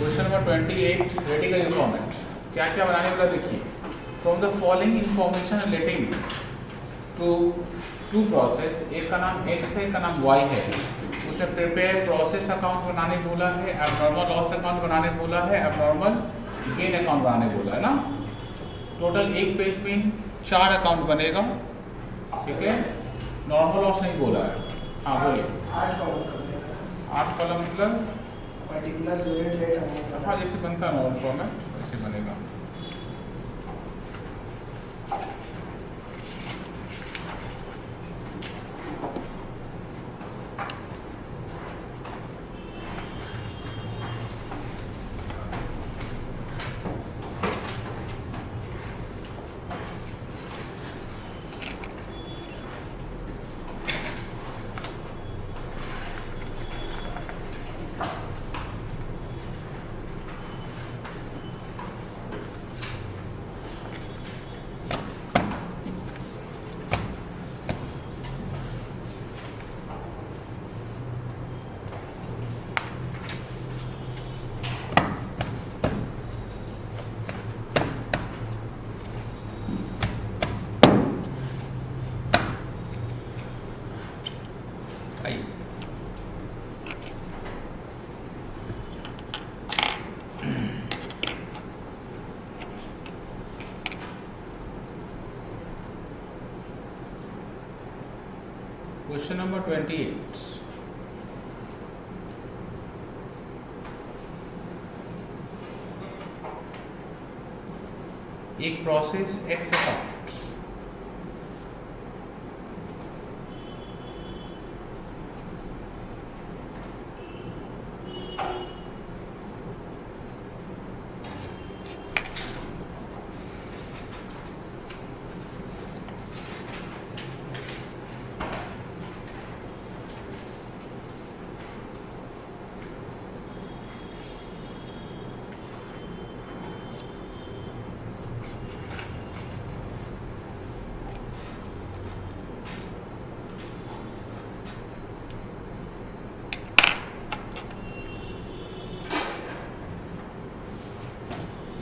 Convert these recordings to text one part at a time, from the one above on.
Question number 28 radical format क्या क्या बनाने वाला देखिए। From the following information relating to two process, एक का नाम x है, एक का नाम y है। उसमें प्रिपेयर प्रोसेस अकाउंट बनाने बोला है, एबनॉर्मल लॉस अकाउंट बनाने बोला है, एबनॉर्मल गेन अकाउंट बनाने बोला है ना। टोटल एक पेज में 4 अकाउंट बनेगा, ठीक है। नॉर्मल लॉस नहीं बोला है। हाँ बोलिए। 8 कॉलम मतलब पर्टिकुलर यूनिट रेट अमाउंट। हाँ जैसे बनता है नॉर्मल फॉर्मेट वैसे बनेगा। क्वेश्चन नंबर 28, एक प्रोसेस एक्स अकाउंट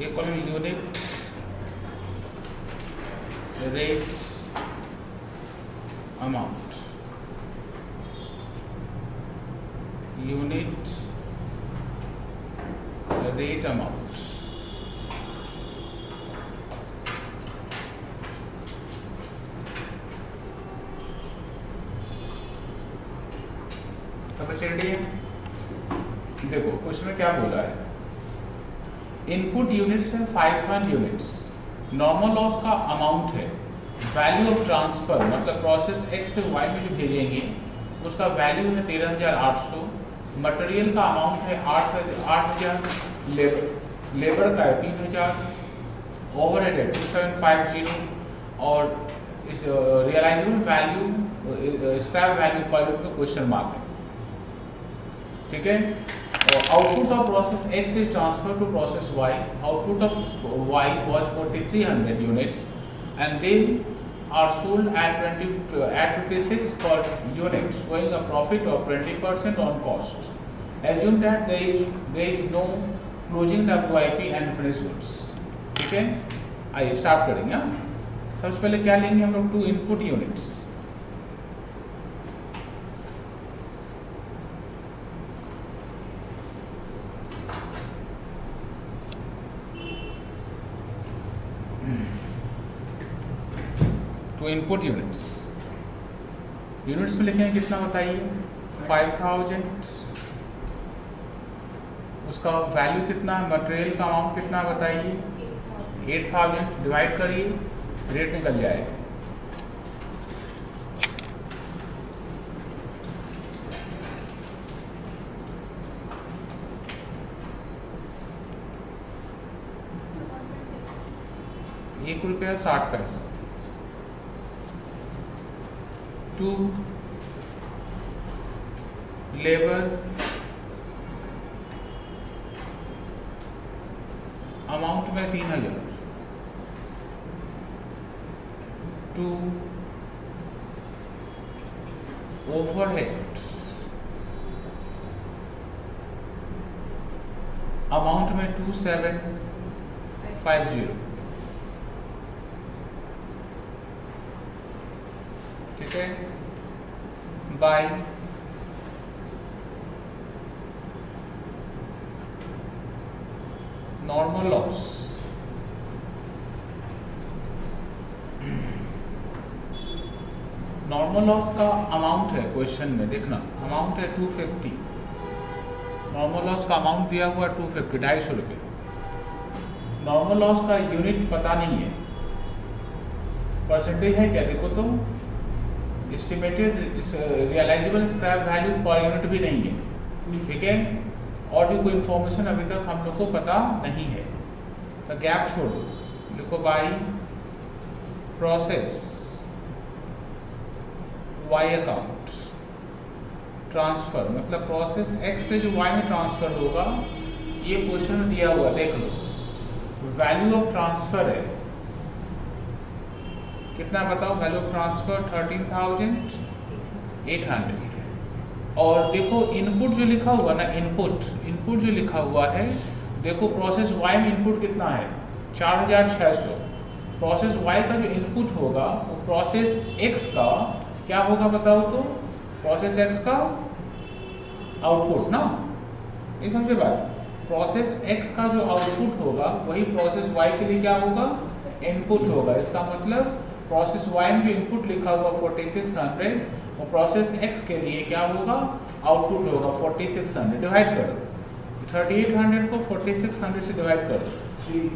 ये column unit rate amount, unit rate amount. समझ रेडी है? देखो क्वेश्चन में क्या बोला है। इनपुट यूनिट्स है 5000 यूनिट्स, नॉर्मल लॉस का अमाउंट है, वैल्यू ऑफ ट्रांसफर मतलब प्रोसेस एक्स से वाई में जो भेजेंगे उसका वैल्यू है 13800, मटेरियल का अमाउंट है 8000, लेबर का है 3000, ओवरहेड है 2750 और इस रियलाइजेबल वैल्यू स्क्रैप वैल्यू का क्वेश्चन मार्क है, ठीक है। Output of process X is transferred to process Y. Output of Y was 4300 units, and they are sold at 56 per unit, showing a profit of 20% on cost. Assume that there is no closing WIP and finished goods. ठीक है, आइए start करेंगे। सबसे पहले क्या लेंगे हम लोग, 2 इनपुट यूनिट्स। तो इनपुट यूनिट्स में लिखेंगे कितना बताइए, 5000, उसका वैल्यू कितना है, मटेरियल का अमाउंट कितना बताइए 8000, डिवाइड करिए, रेट निकल जाएगा। ₹1.60। 2 लेबर अमाउंट में 3000, 2 ओवरहेड अमाउंट में 2750, ठीक है, by normal loss. Normal loss का अमाउंट है क्वेश्चन में, देखना अमाउंट है 250। नॉर्मल लॉस का अमाउंट दिया हुआ 250, 250 रुपये। नॉर्मल लॉस का यूनिट पता नहीं है, परसेंटेज है क्या देखो तो, estimated realizable scrap value per unit भी नहीं है, ठीक है, और भी कोई इंफॉर्मेशन अभी तक हम लोग को पता नहीं है, तो गैप छोड़ दो, लिखो by process Y account transfer, मतलब प्रोसेस एक्स से जो वाई में ट्रांसफर होगा, ये क्वेश्चन दिया हुआ देख लो, वैल्यू ऑफ ट्रांसफर है कितना बताओ, वैल्यू ऑफ ट्रांसफर 13,800, और देखो इनपुट जो लिखा हुआ ना, इनपुट जो लिखा हुआ है, देखो प्रोसेस वाई में इनपुट कितना है 4600, प्रोसेस वाई का जो इनपुट होगा वो प्रोसेस एक्स का क्या होगा बताओ तो, प्रोसेस एक्स का आउटपुट ना, ये समझे बात, प्रोसेस एक्स का जो आउटपुट होगा वही प्रोसेस वाई के लिए क्या होगा, इनपुट होगा। इसका मतलब प्रोसेस वाई में जो इनपुट लिखा हुआ 4600 और प्रोसेस एक्स के लिए क्या होगा, आउटपुट होगा 4600। डिवाइड करो 3800 को 4600 से डिवाइड करो, 3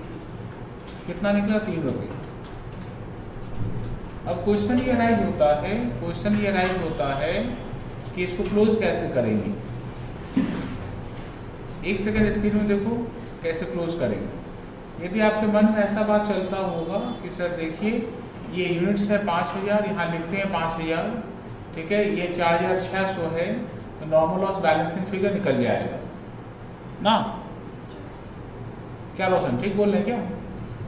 कितना निकला, 3 रुपये। अब क्वेश्चन ये राइज होता है कि इसको क्लोज कैसे करेंगे। एक सेकंड स्क्रीन में देखो कैसे क्लोज करेंगे। यदि आपके मन में ऐसा बात चलता होगा कि सर देखिए ये यूनिट्स है 5000, यहाँ लिखते हैं 5000, ठीक है, ये 4600 है, तो नॉर्मल लॉस बैलेंसिंग फिगर निकल जाएगा ना, क्या रोशन ठीक बोल रहे हैं क्या?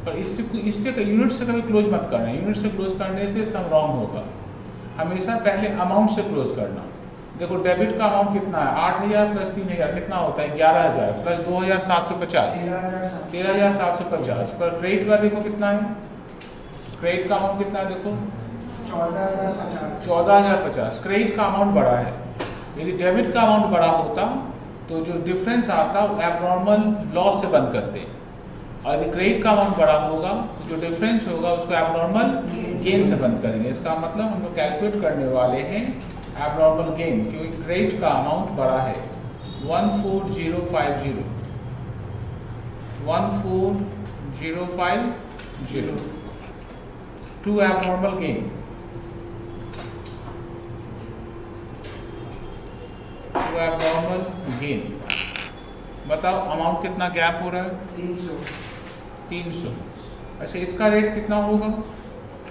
पर इससे यूनिट से कभी क्लोज मत करना, यूनिट से क्लोज करने से सम रॉन्ग होगा, हमेशा पहले अमाउंट से क्लोज करना। देखो डेबिट का अमाउंट कितना है, 8000 प्लस 3000 कितना होता है 11000 प्लस 2750, 13750। पर क्रेडिट का देखो कितना है, क्रेडिट का अमाउंट कितना है देखो 14050। क्रेडिट का अमाउंट बड़ा है, यदि डेबिट का अमाउंट बड़ा होता तो जो डिफरेंस आता वो एबनॉर्मल लॉस से बंद करते, और यदि क्रेडिट का अमाउंट बड़ा होगा तो जो डिफरेंस होगा उसको एबनॉर्मल गेन से बंद करेंगे। इसका मतलब हम लोग कैलकुलेट करने वाले हैं एबनॉर्मल गेन, क्योंकि क्रेडिट का अमाउंट बड़ा है 14050, 14050 to abnormal gain, abnormal gain. बताओ अमाउंट कितना गैप हो रहा है, 300। अच्छा इसका रेट कितना होगा,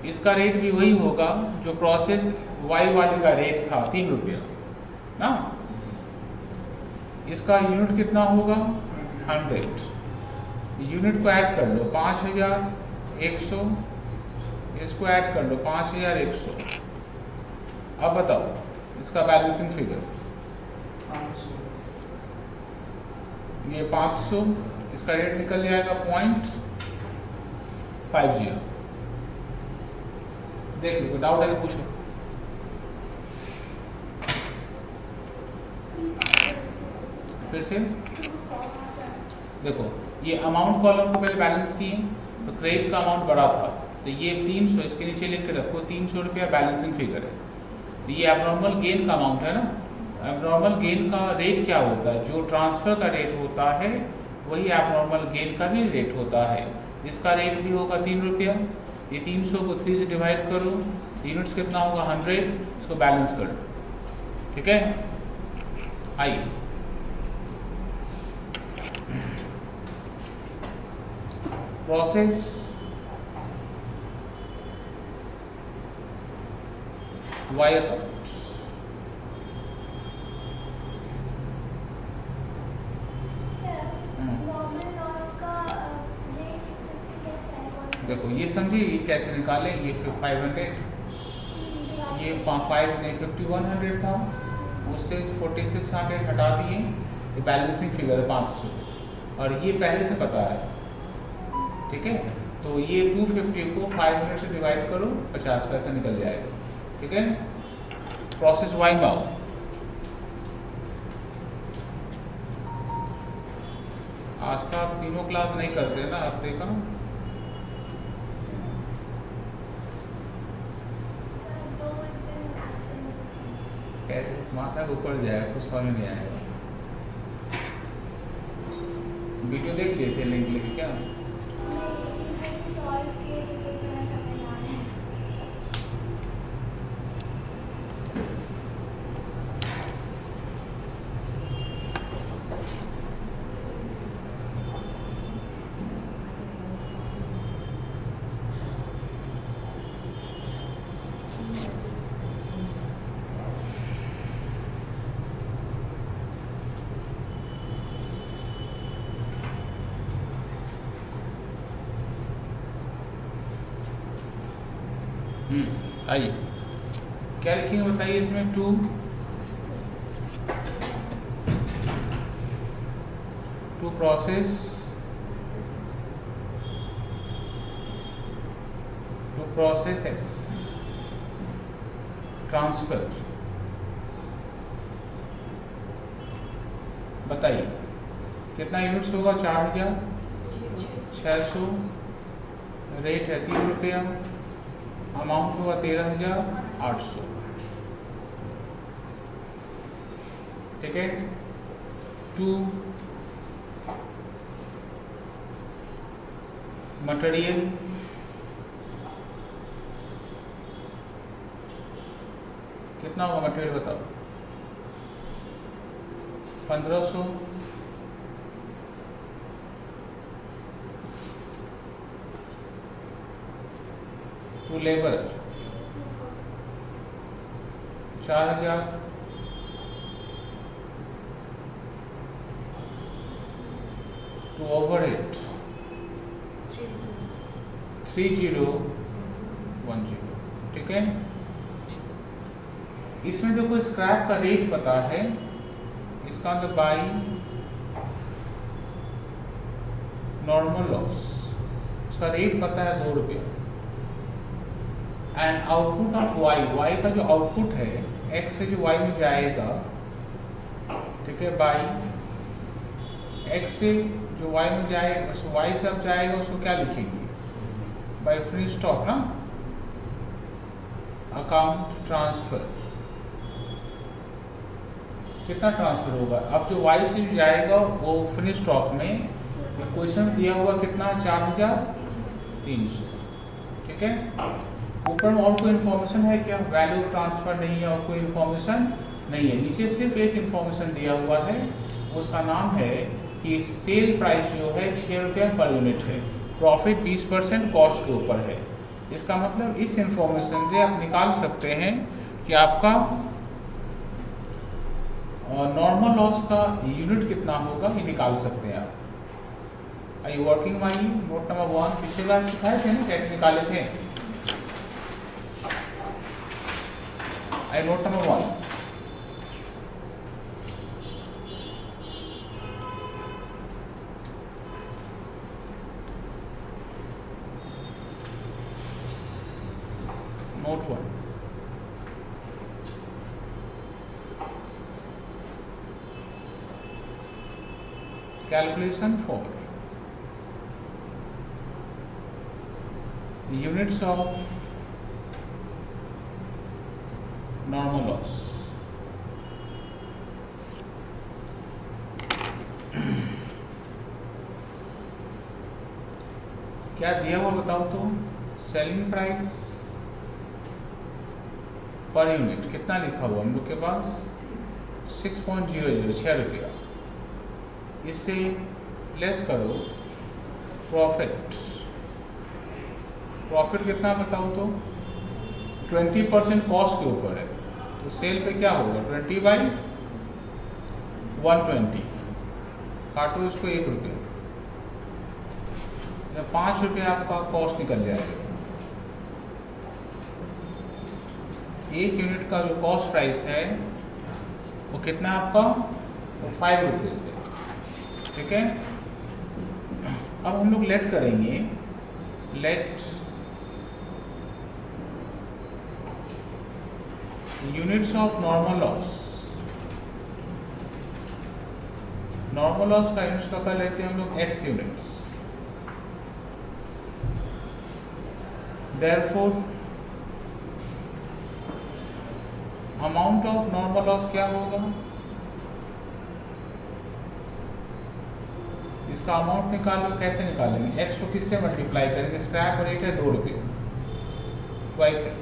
इसका रेट भी वही होगा जो प्रोसेस वाई वाले का रेट था 3 रुपया ना। इसका यूनिट कितना होगा 100, यूनिट को ऐड कर लो 5100, इसको ऐड कर लो 5100। अब बताओ इसका बैलेंसिंग फिगर, ये 500, इसका रेट निकल जाएगा 0.50। देख लो, डाउट है तो पूछो। फिर से देखो, ये अमाउंट कॉलम को पहले बैलेंस किए तो क्रेडिट का अमाउंट बड़ा था, तो ये 300, इसके नीचे लिख के रखो 300 रुपया बैलेंसिंग फिगर है। तो ये एबनॉर्मल गेन का अमाउंट है ना। एबनॉर्मल गेन का रेट क्या होता है, जो ट्रांसफर का रेट होता है वही एबनॉर्मल गेन का भी रेट होता है। इसका रेट भी होगा 3 रुपया। ये 300 को 3 से डिवाइड करो, यूनिट्स कितना होगा 100, इसको बैलेंस कर लो, ठीक है। आइए प्रोसेस वाई अकाउंट, देखो ये समझिए ये कैसे निकालें। ये 500, ये 5100 था, उससे 4600 हटा दिए, ये बैलेंसिंग फिगर है 500। और ये पहले से पता है, ठीक है। तो ये 250 को 500 से डिवाइड करो, 50 पैसा निकल जाएगा, ठीक है। प्रोसेस वाइंड आओ। आज का आप तीनों क्लास नहीं करते ना हफ्ते का, माथा के ऊपर जाएगा, कुछ समझ नहीं आएगा। वीडियो देख लिए थे लिंक लेके क्या? आइए क्या लिखेंगे बताइए इसमें। टू प्रोसेस एक्स ट्रांसफर, बताइए कितना यूनिट्स होगा? 4600, रेट है 3 रुपया, अमाउंट होगा 13,800, ठीक है। 2 मटेरियल, कितना होगा मटेरियल बताओ? 1500, 2 लेबर 4000, 2 ओवरहेड 3010, ठीक है। इसमें देखो स्क्रैप का रेट पता है, इसका मतलब बाई नॉर्मल लॉस, इसका रेट पता है 2 रुपया। एंड आउटपुट ऑफ वाई का जो आउटपुट है एक्स से जो वाई में जाएगा, ठीक है, बाई एक्स से जो वाई में जाएगा, वाई से अब जाएगा उसको क्या लिखेंगे? बाई फ्री स्टॉक ना, अकाउंट ट्रांसफर। कितना ट्रांसफर होगा? अब जो वाई से जाएगा वो फ्री स्टॉक में क्वेश्चन दिया हुआ कितना? 4300, ठीक है। ऊपर में और कोई इन्फॉर्मेशन है क्या? वैल्यू ट्रांसफर नहीं है और कोई इन्फॉर्मेशन नहीं है। नीचे सिर्फ एक इन्फॉर्मेशन दिया हुआ है, उसका नाम है कि सेल प्राइस जो है 6 रुपया पर यूनिट है, प्रॉफिट 20% कॉस्ट के ऊपर है। इसका मतलब इस इन्फॉर्मेशन से आप निकाल सकते हैं कि आपका नॉर्मल लॉस का यूनिट कितना होगा, ये निकाल सकते हैं आप। I working my note number 1 पिछले बार सिखाए थे ना कैसे निकाले थे। I note number 1, note 1, calculation for units of normal loss। क्या दिया हुआ बताओ तो? सेलिंग प्राइस पर यूनिट कितना लिखा हुआ हम लोग के पास? 6.00, 6 रुपया। इससे लेस करो प्रॉफिट कितना बताओ तो? 20% कॉस्ट के ऊपर है, तो सेल पे क्या होगा? 20/120, काटो इसको 1 रुपया, जब 5 रुपया आपका कॉस्ट निकल जाएगा। 1 यूनिट का जो कॉस्ट प्राइस है वो कितना आपका? वो 5 रुपये से, ठीक है। अब हम लोग लेट करेंगे, let units of normal loss. Normal loss का यूनिट्स पकड़ लेते हैं हम लोग x units. Therefore amount of normal loss क्या होगा? इसका अमाउंट निकालो, कैसे निकालेंगे? x को किससे मल्टीप्लाई करेंगे? स्क्रैप रेट है 2 रुपये, ट्वाइस x।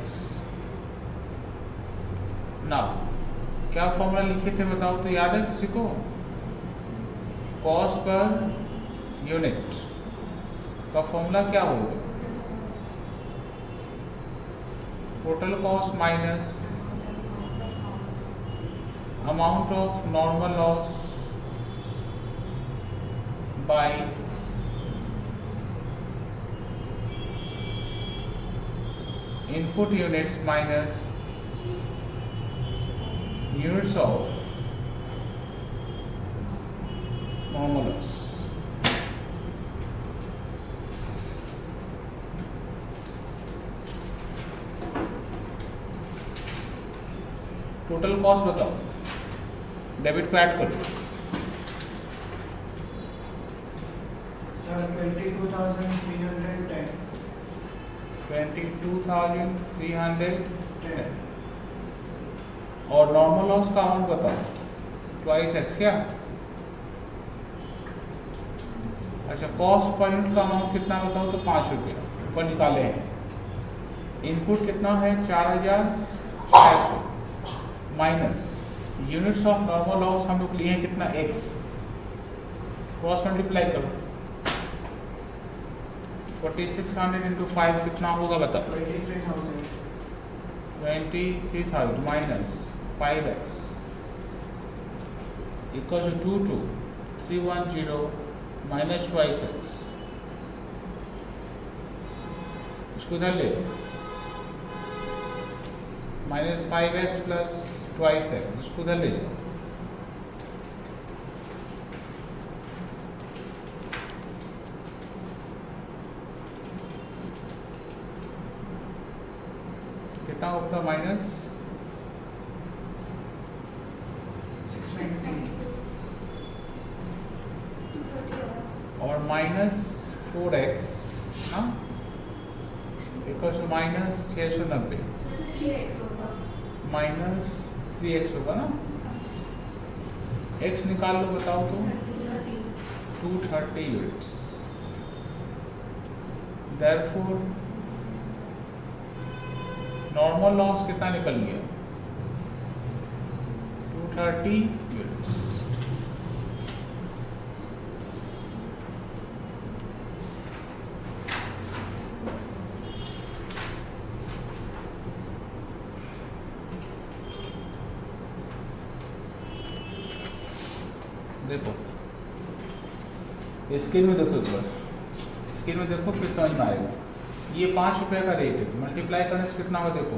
नाउ क्या फॉर्मूला लिखे थे बताओ तो, याद है किसी को? कॉस्ट पर यूनिट का फॉर्मूला क्या होगा? Total cost minus amount of normal loss by input units minus units of normal loss। Total cost बताओ, डेबिट को ऐड करो। 22,310। 22,310 और नॉर्मल लॉस का अमाउंट बताओ, ट्वाइस एक्स क्या? अच्छा, कॉस्ट पर यूनिट का अमाउंट कितना बताओ तो 5 रुपये ऊपर निकाले हैं। इनपुट कितना है? 4,600 minus units of normal loss हम लोग लिए हैं कितना? x। क्रॉस मल्टीप्लाई करो, 4600 इंटू 5 कितना होगा बताओ? 23,000 minus 5x equal to 22,310 minus twice x। इसको इधर ले, minus 5x plus twice x, इसको इधर ले जाओ। कितना होता? माइनस 690 और माइनस 4x हाँ equal to minus 690 minus 3x होगा ना। x निकाल लो बताओ तो, 230 यूनिट्स। देयरफॉर नॉर्मल लॉस कितना निकल गया? 230 यूनिट्स। देखो स्क्रीन में देखो, एक बार स्क्रीन में देखो फिर समझ में आएगा। ये 5 रुपये का रेट है, मल्टीप्लाई करने से कितना होगा देखो,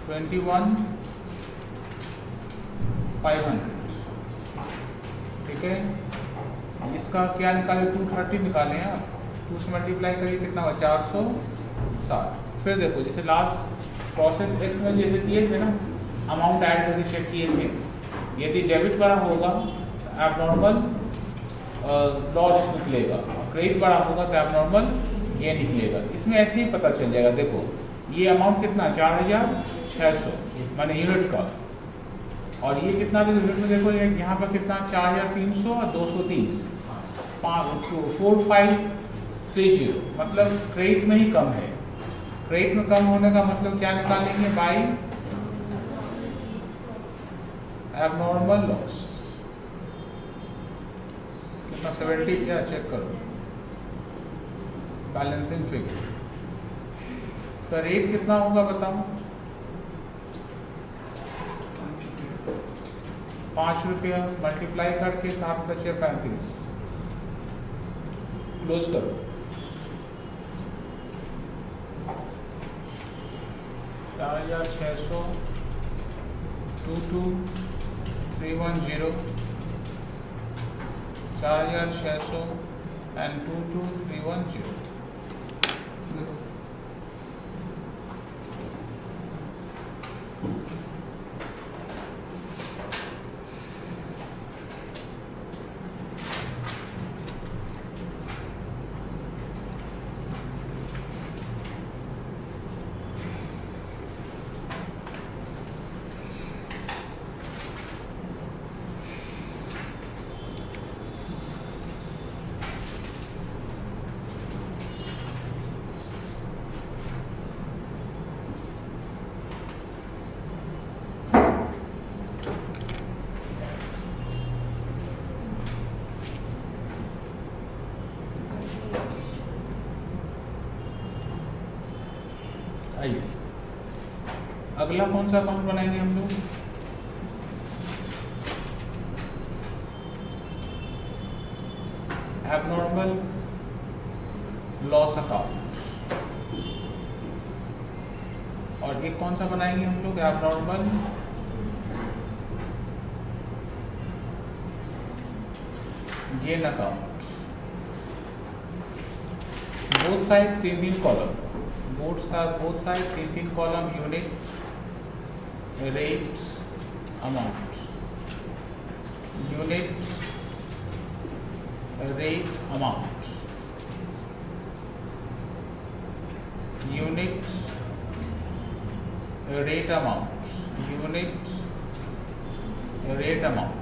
21,500। ठीक है, इसका क्या निकाले? 230 निकाले हैं आप, 2 से मल्टीप्लाई करिए कितना हुआ? 460। फिर देखो जैसे लास्ट प्रोसेस एक्स में जैसे किए थे ना, अमाउंट ऐड करके चेक किए थे, यदि डेबिट बड़ा होगा तो एबनॉर्मल लॉस निकलेगा, क्रेडिट बड़ा होगा तो एबनॉर्मल गेन निकलेगा। इसमें ऐसे ही पता चल जाएगा। देखो ये अमाउंट कितना? 4,600 माने यूनिट का, और ये कितना यूनिट में देखो, यहाँ पर कितना? 4,300 और 230, 4530, मतलब क्रेडिट में ही कम है। क्रेडिट में कम होने का मतलब क्या निकालेंगे? By abnormal loss. कितना? 70 क्या? चेक करो, बैलेंसिंग फिगर। इसका रेट कितना होगा बताओ? 5 रुपया मल्टीप्लाई करके 7 बचे 35, क्लोज करो। $4,600 22,310 4,600 and 22310. आइए अगला कौन सा अकाउंट बनाएंगे हम लोग? Abnormal loss account. और एक कौन सा बनाएंगे हम लोग? Abnormal gain account. Both side 3 column, both sides 3 column, unit, rate, amount, unit, rate, amount, unit, rate, amount, unit, rate, amount।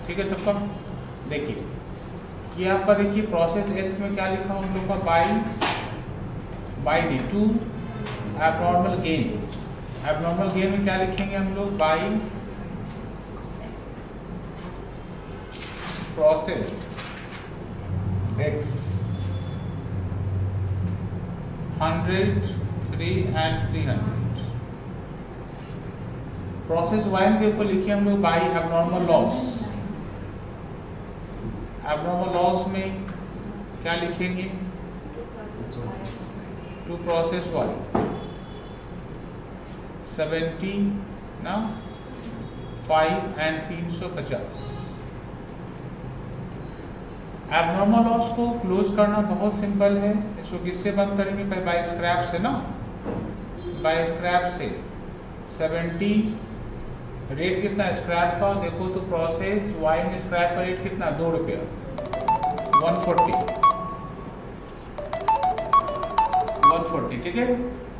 ठीक है सबका? देखिए ये आपका देखिए प्रोसेस एक्स में क्या लिखा हम लोग का? By the to abnormal gain. Abnormal gain में क्या लिखेंगे हम लोग? By process X 100, 3 and 300। Process Y के ऊपर लिखे हम लोग by abnormal loss. Abnormal loss में क्या लिखेंगे? टू प्रोसेस वाई 70 ना 5 and 350। एबनॉर्मल लॉस को क्लोज करना बहुत सिंपल है। इसको किससे बंद करेंगे? पहले बाय स्क्रैप से ना, बाय स्क्रैप से 70। रेट कितना है स्क्रैप का? देखो तो प्रोसेस वाई में स्क्रैप का रेट कितना? 2 रुपया 140। ठीक है,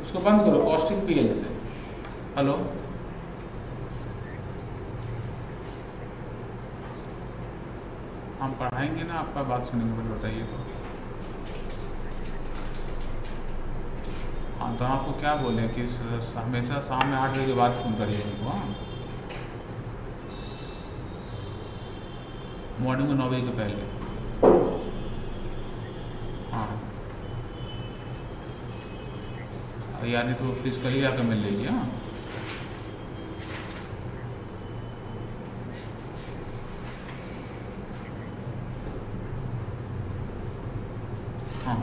उसको बंद करो कॉस्टिंग पीएल से। हेलो हम पढ़ाएंगे ना, आपका बात सुनेंगे, पहले बताइए तो। हाँ तो आपको क्या बोले कि हमेशा शाम में 8 बजे के बाद फोन करिए उनको। हाँ मॉर्निंग में 9 बजे के पहले। हाँ यार नहीं तो प्लीज़ कल ही आकर मिल लीजिए। हाँ हाँ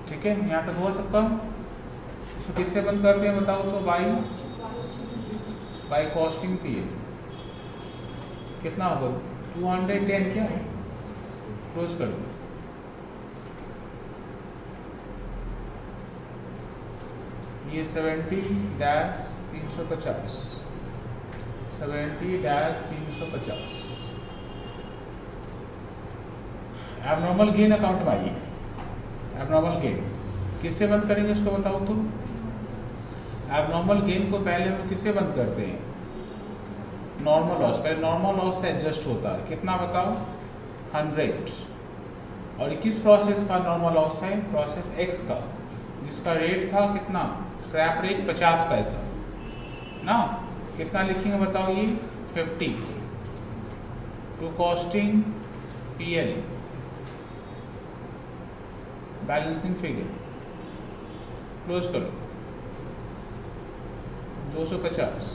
ठीक है, यहाँ तक हुआ सबका? तो किससे बंद करते हैं बताओ तो? By costing PL. कितना होगा? 210 क्या है? क्लोज कर दो। ये 70-350 70-350। एबनॉर्मल गेन अकाउंट में आइए। एबनॉर्मल गेन किससे बंद करेंगे इसको बताओ तो? एबनॉर्मल गेन को पहले हम किससे बंद करते हैं? Normal loss. पहले नॉर्मल लॉस से एडजस्ट होता है। कितना बताओ? 100। और किस प्रोसेस का नॉर्मल लॉस है? प्रोसेस एक्स का, जिसका रेट था कितना? स्क्रैप रेट 50 पैसा ना। कितना लिखेंगे बताओ? ये 50 to costing PL balancing figure. Close करो। 250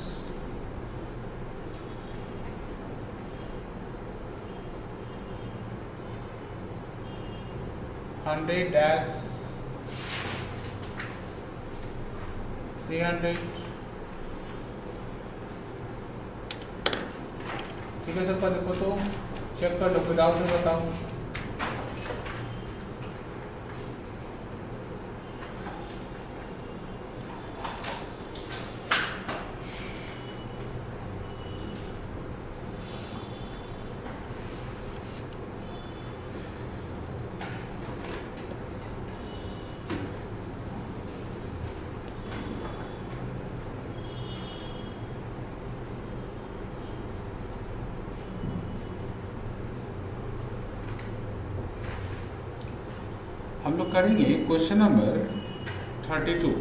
100 300। ठीक है सबका, देखो तो चेक कर लो, विदाउट में बताओ। हम लोग करेंगे क्वेश्चन नंबर 32।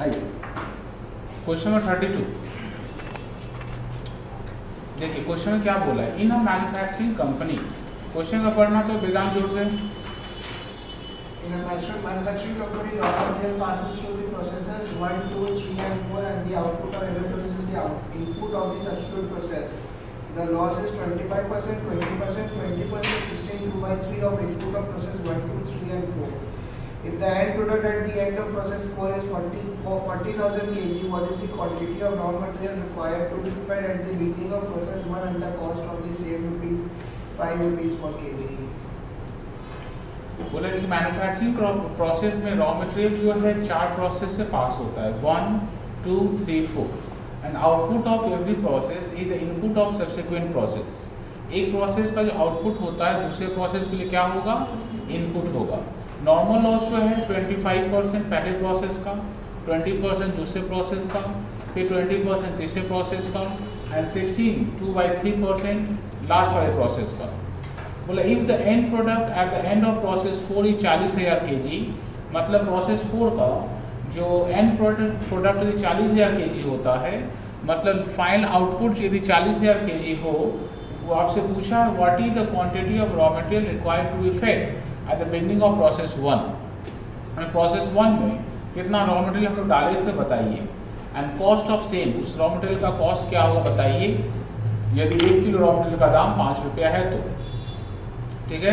आइए क्वेश्चन नंबर 32। देखिए क्वेश्चन में क्या बोला है, इन अ मैन्युफैक्चरिंग कंपनी। क्वेश्चन का पढ़ना तो वेदांत जोर से। In a manufacturing company, raw material passes through the processes 1, 2, 3, and 4, and the output of every process is the input of the substitute process. The loss is 25%, 20%, 20%, 16, 2 by 3 of input of process 1, 2, 3, and 4. If the end product at the end of process 4 is 40,000 kg, what is the quantity of raw material required to be fed at the beginning of process 1 and the cost of the same rupees 5 rupees per kg? बोला कि manufacturing process में raw material जो है 4 process से पास होता है, 1, 2, 3, 4, and output of every process is the input of subsequent process. एक process का जो आउटपुट होता है दूसरे प्रोसेस के लिए क्या होगा, इनपुट होगा। नॉर्मल लॉस जो है 25% पहले प्रोसेस का, 20% दूसरे प्रोसेस का, फिर 20% तीसरे प्रोसेस का, एंड 16 2/3% लास्ट वाले प्रोसेस का। बोला if the end product at the end of process 4 he 40,000 kg, मतलब प्रोसेस 4 का जो एंड प्रोडक्ट यदि 40,000 kg होता है, मतलब फाइनल आउटपुट यदि 40,000 kg हो, वो आपसे पूछा what is the quantity of raw material required to be fed at the beginning of process 1। Process 1 में कितना रॉ मटेरियल हम लोग डाले थे बताइए, एंड कॉस्ट ऑफ सेम, उस रॉ मटेरियल का कॉस्ट क्या होगा बताइए, यदि 1 किलो रॉ मटेरियल का दाम 5 रुपया है तो। ठीक है,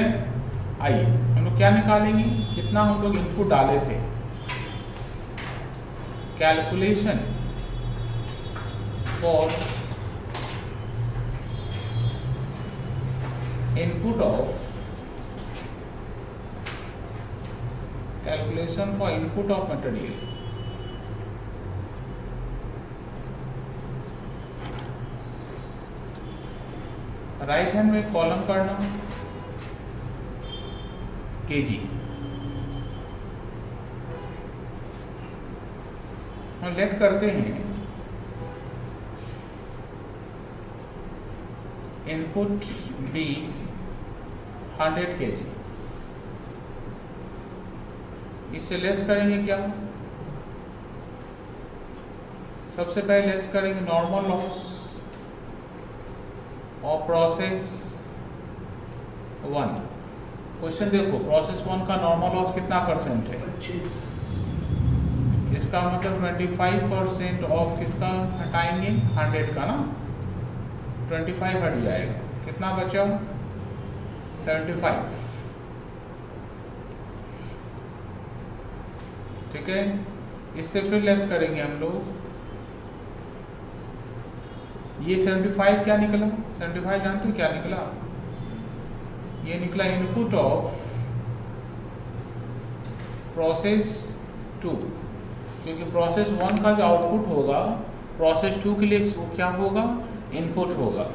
आइए हम लोग क्या निकालेंगे, कितना हम लोग इनपुट डाले थे। Calculation for input of calculation for input of material. Right hand में कॉलम करना केजी, हम लेट करते हैं इनपुट बी 100 kg, इससे लेस करेंगे क्या, सबसे पहले लेस करेंगे नॉर्मल लॉस और प्रोसेस 1। क्वेश्चन देखो, प्रोसेस 1 का नॉर्मल लॉस कितना परसेंट है, 25। इसका मतलब 25% ऑफ किसका हटाएंगे, 100 का ना, 25 हट जाएगा, कितना बचा 75। ठीक है, इससे फिर लेस करेंगे हम लोग, ये 75 क्या निकला, 75 जानते हो क्या निकला, ये निकला इनपुट ऑफ प्रोसेस 2, क्योंकि प्रोसेस 1 का जो आउटपुट होगा प्रोसेस 2 के लिए वो क्या होगा, इनपुट होगा।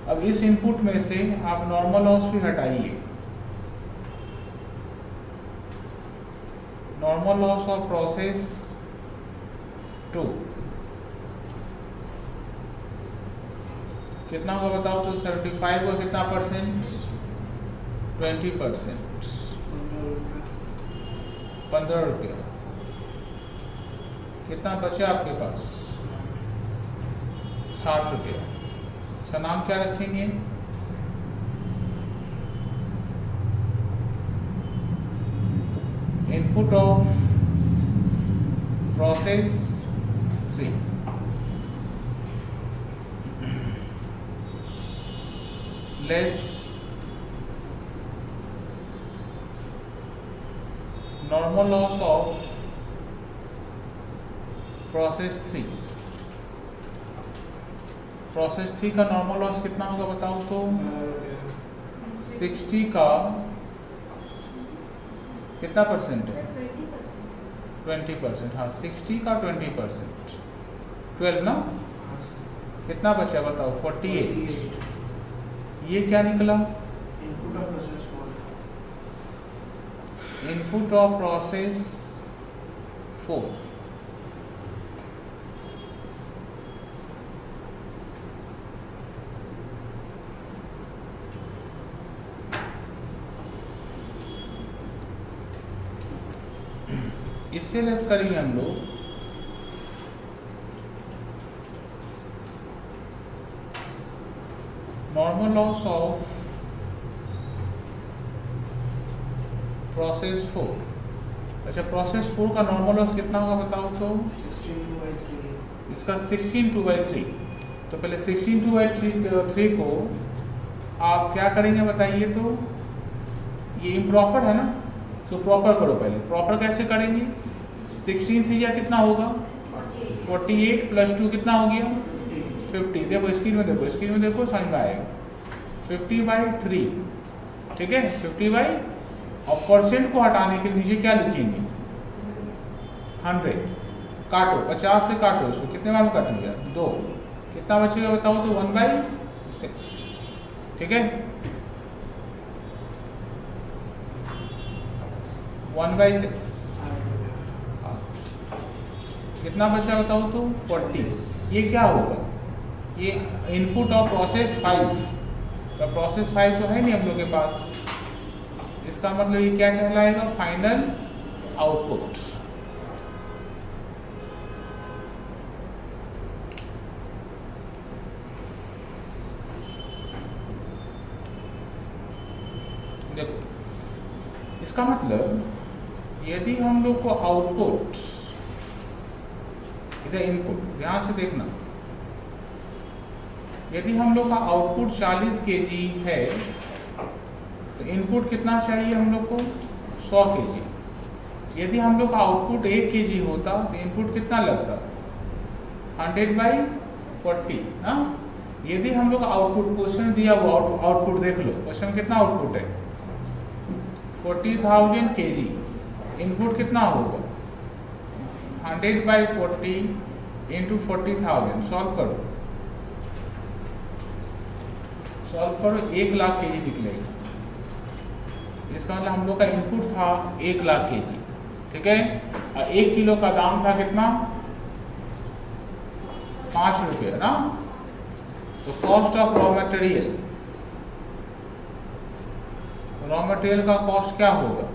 अब इस इनपुट में से आप नॉर्मल लॉस भी हटाइए, नॉर्मल लॉस ऑफ प्रोसेस 2 कितना होगा बताओ तो। 75 का कितना परसेंट, 20%, 15 रुपया। कितना बचा आपके पास, 60 रुपया। इसका नाम क्या रखेंगे, input of process 3 less normal loss of process 3। Process 3 का नॉर्मल लॉस कितना होगा बताओ तो। 60 का कितना परसेंट है, 20%। हाँ 60 का 20%, 12 ना। कितना बचा बताओ, 48। ये क्या निकला, input of process 4। Input of process 4। इससे लेस करेंगे हम लोग, नॉर्मल लॉस ऑफ प्रोसेस 4। अच्छा प्रोसेस 4 का नॉर्मल लॉस कितना होगा बताओ तो। 16/3। इसका 16/3। तो पहले 16/3 को आप क्या करेंगे बताइए तो। ये इम्प्रॉपर है ना, तो प्रॉपर करो पहले। प्रॉपर कैसे करेंगे, 16 कितना होगा, 48 + 2 कितना हो गया, 50। देखो स्क्रीन में देखो, स्क्रीन में देखो समझ में आएगा। 50/3, ठीक है। 50 और परसेंट को हटाने के नीचे क्या लिखेंगे, 100। काटो, 50 से काटो इसको, कितने बार में कट गया, 2। कितना बचेगा बताओ तो, 1/6, ठीक है। 1/6 कितना बचा बताओ तो, 40। ये क्या होगा, ये इनपुट ऑफ प्रोसेस 5। तो प्रोसेस 5 तो है नहीं हम लोग के पास, इसका मतलब ये क्या कहलाएगा, फाइनल आउटपुट। देखो इसका मतलब यदि हम लोग को आउटपुट, इधर इनपुट ध्यान से देखना, यदि हम लोग का आउटपुट 40 kg है तो इनपुट कितना चाहिए हम लोग को, 100 kg। यदि हम लोग का आउटपुट 1 kg होता तो इनपुट कितना लगता, 100/40 ना। यदि हम लोग का आउटपुट, क्वेश्चन दिया हुआ आउटपुट देख लो, क्वेश्चन कितना आउटपुट है, 40,000 kg। इनपुट कितना होगा, 100/40 × 40,000। सॉल्व करो, सॉल्व करो, 1 लाख kg निकलेगा। इसका मतलब हम लोग का इनपुट था 1 लाख kg, ठीक है। और 1 किलो का दाम था कितना, 5 रुपये ना। तो cost of raw material, raw material का कॉस्ट क्या होगा,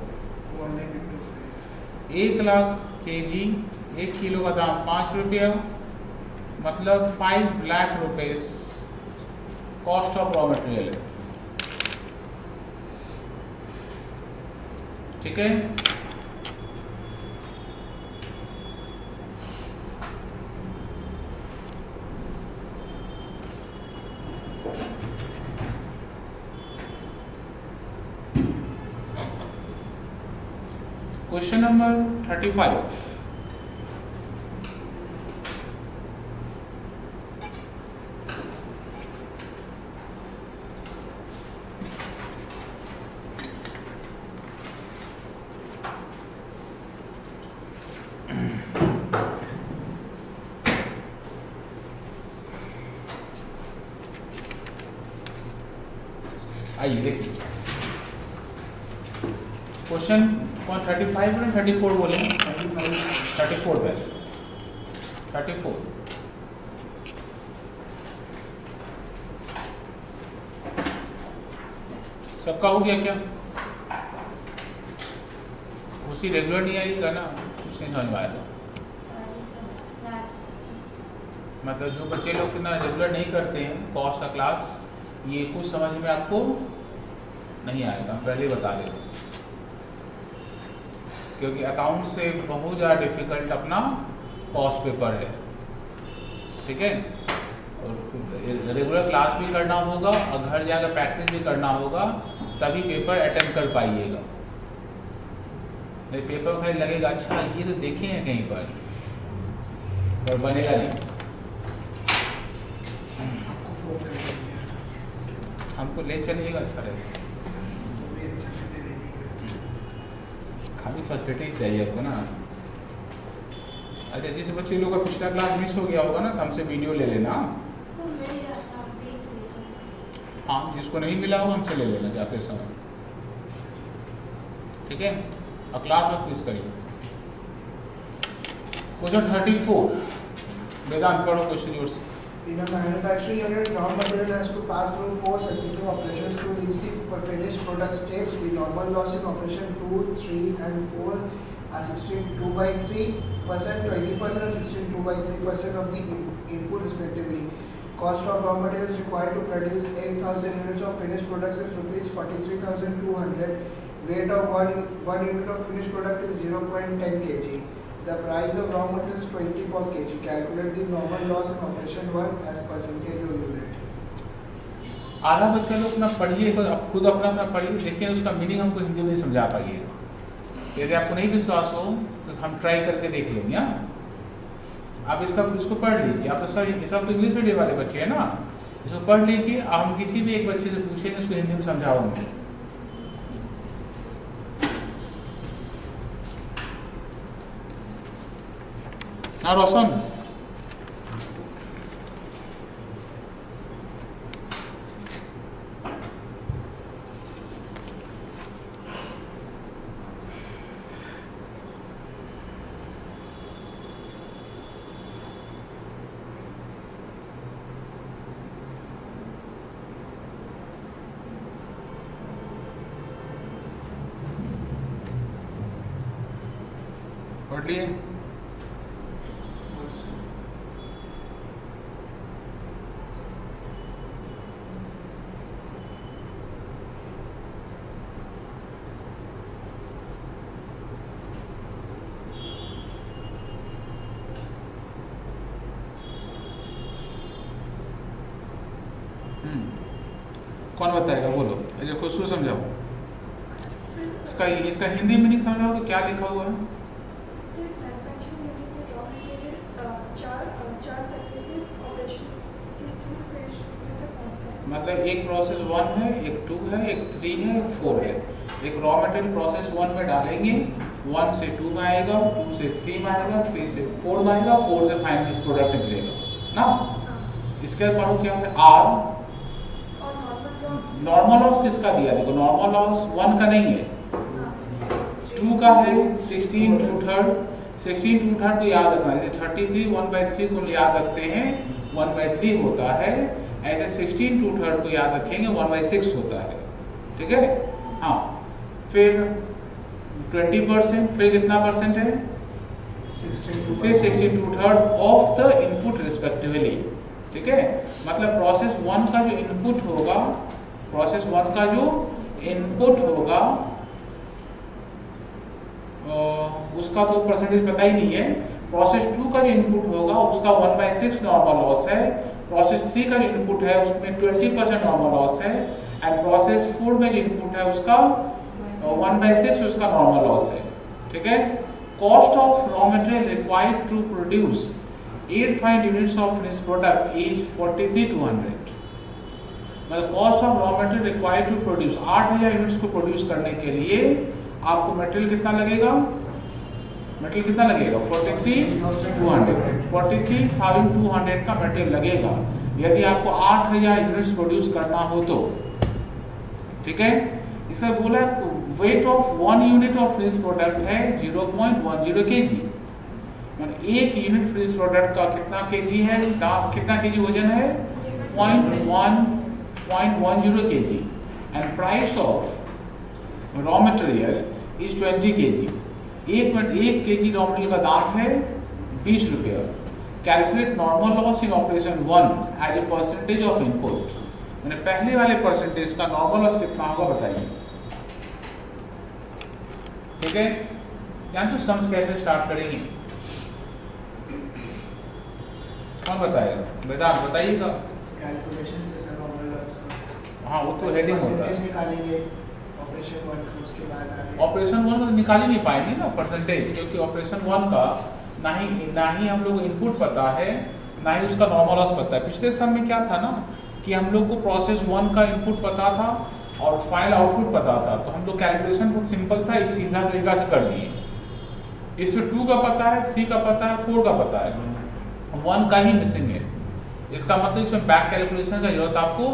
1 लाख kg, 1 किलो का दाम 5 रुपया, मतलब 5 lakh rupees cost of raw material है, ठीक है। Question number 35। आइए देखिए क्वेश्चन कौन 35 और 34 बोले 34 पे 34 सबका हो गया क्या? उसी रेगुलर नहीं आएगा ना, कुछ नहीं समझ में आएगा। मतलब जो बच्चे लोग ना रेगुलर नहीं करते हैं कॉस्ट का क्लास, ये कुछ समझ में आपको नहीं आएगा, पहले बता देते हैं, क्योंकि अकाउंट से बहुत ज़्यादा डिफिकल्ट अपना कॉस्ट पेपर है, ठीक है। और रेगुलर क्लास भी करना होगा और घर जाकर प्रैक्टिस भी करना होगा, तभी पेपर अटेम्प्ट कर पाइएगा। नहीं पेपर में लगेगा अच्छा ये तो देखे हैं कहीं पर बनेगा नहीं। हमको ले चलिएगा, अच्छा रहेगा। खाली फैसिलिटी चाहिए आपको ना। अच्छा जिस बच्चे लोग का पिछला क्लास मिस हो गया होगा ना, तो हमसे वीडियो ले लेना। हाँ जिसको नहीं मिला होगा हमसे ले लेना जाते समय, ठीक है। और क्लास मत मिस करिए। क्वेश्चन 34 वेदांत पढ़ो क्वेश्चन जोर से। In a manufacturing unit, raw material has to pass through 4 successive operations to reach the finished product stage. The normal loss in operation 2, 3 and 4 are 16.2/3%, 20% and 16.2/3% of the input respectively. Cost of raw materials required to produce 8,000 units of finished products is rupees 43,200. Weight of one unit of finished product is 0.10 kg. The price of raw materials 20 per kg. Calculate the normal loss in operation 1 as percentage of unit. आधा बच्चा लोग ना पढ़िए, खुद अपना पढ़िए, देखिए उसका मीनिंग हमको हिंदी में नहीं समझा पाइएगा। यदि आपको नहीं विश्वास हो तो हम ट्राई करके देख लेंगे। आप इसको पढ़ लीजिए। आप सब तो इंग्लिश मीडियम वाले बच्चे हैं ना, इसको पढ़ लीजिए। अब हम किसी भी एक बच्चे से पूछेंगे, उसको हिंदी में समझाओगे। हाँ रोशन, पढ़ लिए? कौन बताएगा बोलो, अच्छा खुशबू समझाओ। इसका हिंदी मीनिंग समझाओ तो क्या लिखा हुआ है? मतलब एक प्रोसेस 1 है, एक 2 है, एक 3 है, एक 4 है। एक रॉ मटेरियल प्रोसेस 1 में डालेंगे, 1 से 2 में आएगा, 2 से 3 में आएगा, 3 से 4 में आएगा, 4 से फाइनल प्रोडक्ट निकलेगा ना। इसके बाद पढ़ो क्या है आर। नॉर्मल लॉस किसका दिया? देखो नॉर्मल लॉस 1 का नहीं है, 2 का है। 16 2/3 को याद रखना। जैसे 33 1/3 को याद रखते हैं 1/3 होता है, ऐसे 16 2/3 को याद रखेंगे 1/6 होता है, ठीक है। हाँ फिर 20%, फिर कितना परसेंट है? 16 2/3 ऑफ द इनपुट रिस्पेक्टिवली, ठीक है। मतलब प्रोसेस 1 का जो इनपुट होगा, प्रोसेस 1 का जो इनपुट होगा उसका तो परसेंटेज पता ही नहीं है। प्रोसेस 2 का जो इनपुट होगा उसका 1/6 नॉर्मल लॉस है। प्रोसेस 3 का जो इनपुट है उसमें 20% नॉर्मल लॉस है। एंड प्रोसेस 4 में जो इनपुट है उसका 1/6 उसका नॉर्मल लॉस है, ठीक है। Cost of raw material required to produce 8,000 units of finished product is 43,200। मतलब cost of raw material required to produce 8,000 units को प्रोड्यूस करने के लिए आपको मटेरियल कितना लगेगा? मटेरियल कितना लगेगा? 43,200 का मटेरियल लगेगा। यदि आपको 8,000 यूनिट्स प्रोड्यूस करना हो तो, ठीक है। इसका बोला weight of 1 unit of finish product है 0.10 kg। एक यूनिट फिनिश प्रोडक्ट का कितना केजी है, कितना केजी वजन है, 0.10 kg and price of raw material is 20 kg। एक केजी रॉ मटेरियल का दाम है 20 रुपये। Calculate normal loss in operation 1 as a percentage of input. मैंने पहले वाले परसेंटेज का नॉर्मल लॉस कितना होगा बताइए। ठीक है, यहाँ तो सम्स कैसे स्टार्ट करेंगे, कौन बताएगा, वेदांत बताइएगा। कैलकुलेशन से सर नॉर्मल लॉस, हाँ वो तो हेडिंग होता है, निकालेंगे ऑपरेशन 1 उसके बाद आगे ऑपरेशन 1 का निकाल ही नहीं पाएंगे ना परसेंटेज, क्योंकि ऑपरेशन 1 का ना ही हम लोग इनपुट पता है, ना ही उसका नॉर्मल लॉस पता है। पिछले सम में क्या था ना कि हम लोग को प्रोसेस 1 का इनपुट पता था और फाइनल आउटपुट पता था, तो हम लोग कैलकुलेशन बहुत सिंपल था, इस सीधा तरीका से कर दिए। इसमें 2 का पता है, 3 का पता है, 4 का पता है, 1 का ही मिसिंग है। इसका मतलब इसमें बैक कैलकुलेशन का जरूरत आपको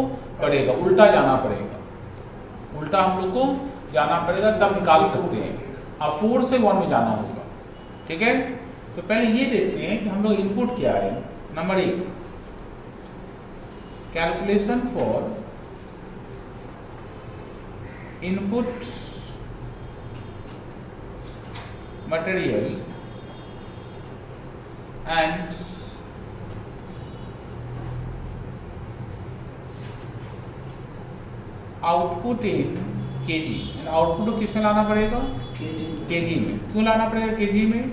पड़ेगा, उल्टा जाना पड़ेगा, उल्टा हम लोग को जाना पड़ेगा तब निकाल सकते हैं। अब 4 से 1 में जाना होगा। ठीक है, तो पहले ये देखते हैं कि हम लोग इनपुट क्या है। Number 1, calculation for input material and output in KG. Output को किसमें लाना पड़ेगा, केजी में। क्यों लाना पड़ेगा केजी में,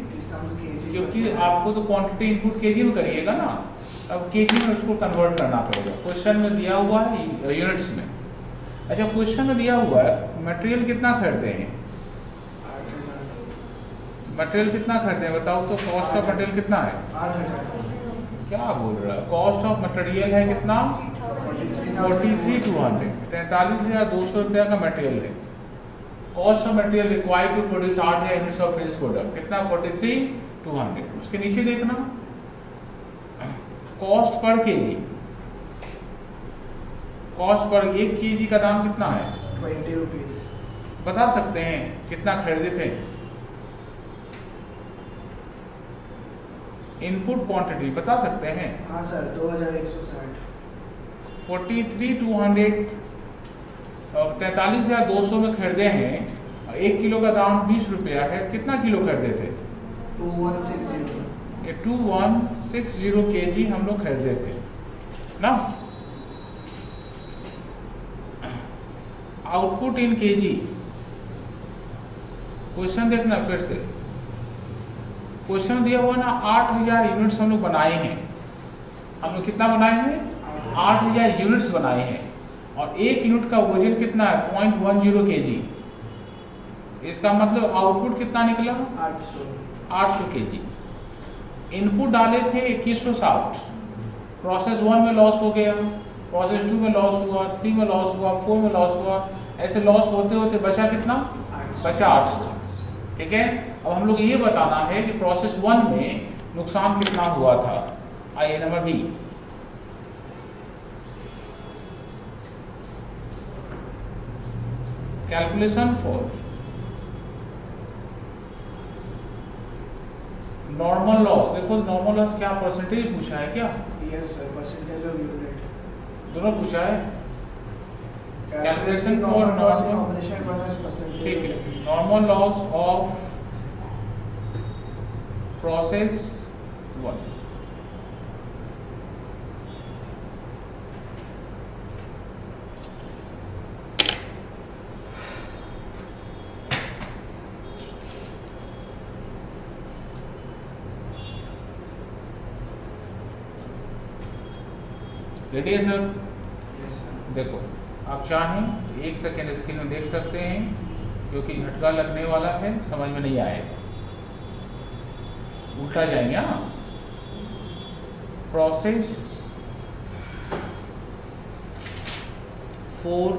क्योंकि आपको तो क्वांटिटी इनपुट केजी में करिएगा ना, अब केजी में उसको कन्वर्ट करना पड़ेगा। क्वेश्चन में दिया हुआ है यूनिट्स में। अच्छा, क्वेश्चन में दिया हुआ है मटेरियल कितना खरीदते हैं, मटेरियल कितना खरीदते हैं बताओ तो। कॉस्ट ऑफ मटेरियल कितना है, 8,000। क्या बोल रहा है, कॉस्ट ऑफ मटेरियल है कितना, 43,200, 43,200 रुपया का मटेरियल है। Cost of material required to produce 8 units of finish product कितना, 43,200। उसके नीचे देखना cost per KG, cost per 1 KG का दाम कितना है, 20 रुपीज। बता सकते हैं कितना खरीदे थे। इनपुट क्वांटिटी बता सकते हैं, हाँ सर 2160। 43,200 43,200 में खरीदे हैं। 1 किलो का दाम 20 रुपया है, कितना किलो खरीदे थे, 2160। ये 2160 kg हम लोग खरीदे थे ना। आउटपुट इन केजी, क्वेश्चन देखना फिर से। क्वेश्चन दिया हुआ ना 8,000 यूनिट्स हम लोग बनाए हैं। हम लोग कितना बनाए हैं, 8,000 यूनिट्स बनाए हैं और 1 यूनिट का वजन कितना है, 0.10 kg। इसका मतलब आउटपुट कितना निकला, 800 kg। इनपुट डाले थे 2160। प्रोसेस 1 में लॉस हो गया, प्रोसेस 2 में लॉस हुआ, 3 में लॉस हुआ, 4 में लॉस हुआ, ऐसे लॉस होते होते बचा कितना, बचा 800। ठीक है, अब हम लोग ये बताना है कि प्रोसेस 1 में नुकसान कितना हुआ था। आइए number B, calculation for normal loss. देखो नॉर्मल लॉस क्या परसेंटेज पूछा है क्या, yes sir, percentage of unit दोनों पूछा है। Calculation for normal, operation percentage, ठीक है, normal loss of process 1। Ready है सर, देखो आप चाहें 1 सेकेंड स्क्रीन में देख सकते हैं, क्योंकि झटका लगने वाला है, समझ में नहीं आएगा, उल्टा जाएंगे। हाँ, प्रोसेस 4